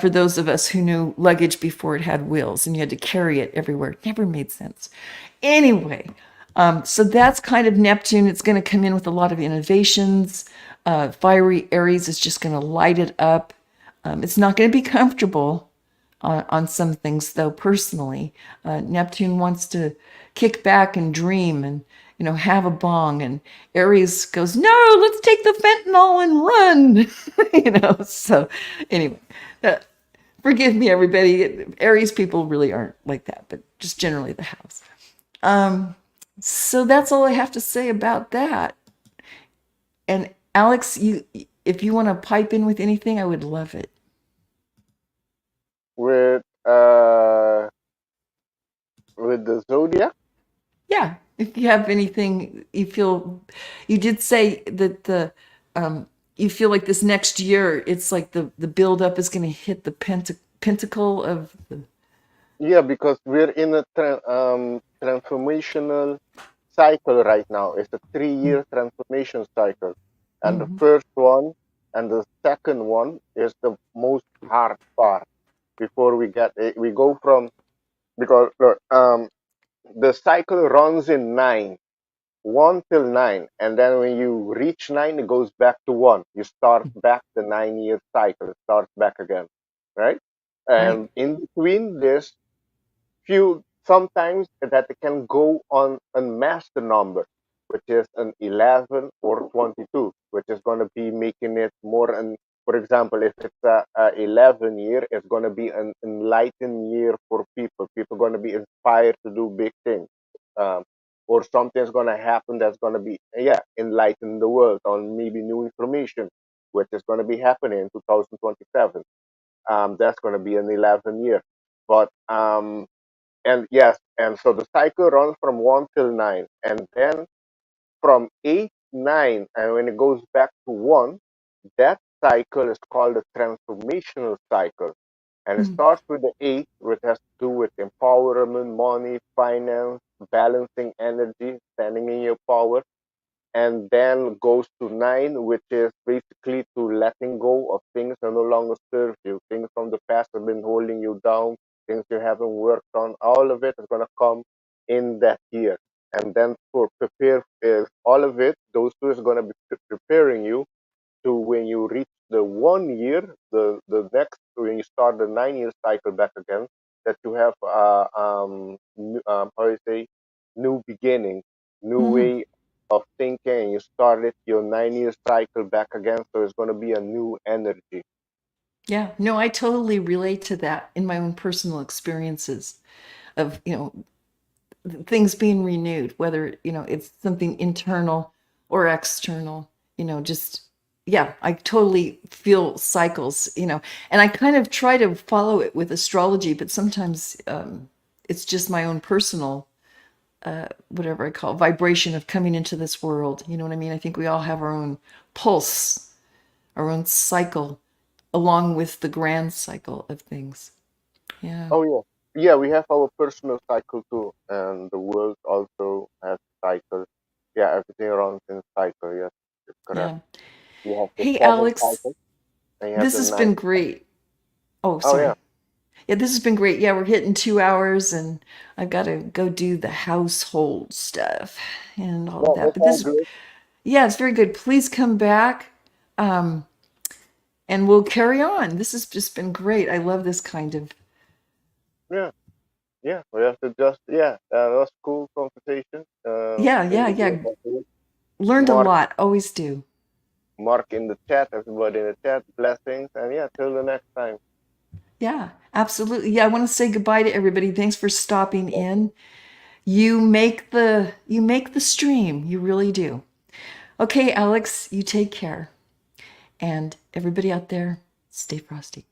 For those of us who knew luggage before it had wheels and you had to carry it everywhere. It never made sense. Anyway, so that's kind of Neptune. It's going to come in with a lot of innovations. Fiery Aries is just going to light it up. It's not going to be comfortable on some things, though. Personally, Neptune wants to kick back and dream and have a bong, and Aries goes, no, let's take the fentanyl and run. So anyway, forgive me, everybody. Aries people really aren't like that, but just generally the house. So that's all I have to say about that. And Alex, if you want to pipe in with anything, I would love it. With the zodiac. Yeah, if you have anything you feel, you did say that you feel like this next year, it's like the buildup is going to hit the pentacle of the. Yeah, because we're in a transformational cycle right now. It's a 3-year transformation cycle. And the first one and the second one is the most hard part before we go from, because look, the cycle runs in 9, 1 till 9, and then when you reach 9, it goes back to 1. You start back the 9-year cycle. It starts back again, right? And Right. in between, there's few sometimes that it can go on a master number, which is an 11 or 22, which is going to be making it more. And for example, if it's a 11 year, it's going to be an enlightened year for people. People are going to be inspired to do big things. Um, or something's going to happen that's going to be, enlighten the world on maybe new information, which is going to be happening in 2027. That's going to be an 11 year. But and yes, and so the cycle runs from 1 till 9, and then from 8, 9, and when it goes back to 1, that cycle is called a transformational cycle. And it starts with the 8, which has to do with empowerment, money, finance, balancing energy, standing in your power, and then goes to 9, which is basically to letting go of things that no longer serve you. Things from the past have been holding you down, things you haven't worked on. All of it is going to come in that year. And then for prepare all of it, those two is going to be preparing you to when you reach the 1 year, the next, when you start the 9-year cycle back again, that you have how do you say, new beginning, new Mm-hmm. way of thinking, and you started your 9-year cycle back again. So it's going to be a new energy. Yeah, no, I totally relate to that in my own personal experiences of, things being renewed, whether, it's something internal or external, just, yeah, I totally feel cycles, and I kind of try to follow it with astrology, but sometimes it's just my own personal, whatever I call vibration of coming into this world. You know what I mean? I think we all have our own pulse, our own cycle, along with the grand cycle of things. Yeah. Oh yeah, yeah. We have our personal cycle too, and the world also has cycles. Yeah, everything runs in cycle. Yes, it's correct. Yeah. You have the Hey, 7 Alex, cycle, and you have this the has 9. been great. Oh, Oh yeah. sorry. Yeah, this has been great. Yeah, we're hitting 2 hours and I've got to go do the household stuff and all of No, that. it's But all this, good. yeah, it's very good. Please come back um, and we'll carry on. This has just been great. I love this kind of. Yeah, yeah. We have to just that was cool conversation. Yeah, Maybe yeah, we yeah. have to Learned a more. lot. Always do. Mark in the chat, everybody in the chat, blessings. And yeah, till the next time. Yeah, absolutely. Yeah, I want to say goodbye to everybody. Thanks for stopping in. You make the stream. You really do. Okay, Alex, you take care. And everybody out there, stay frosty.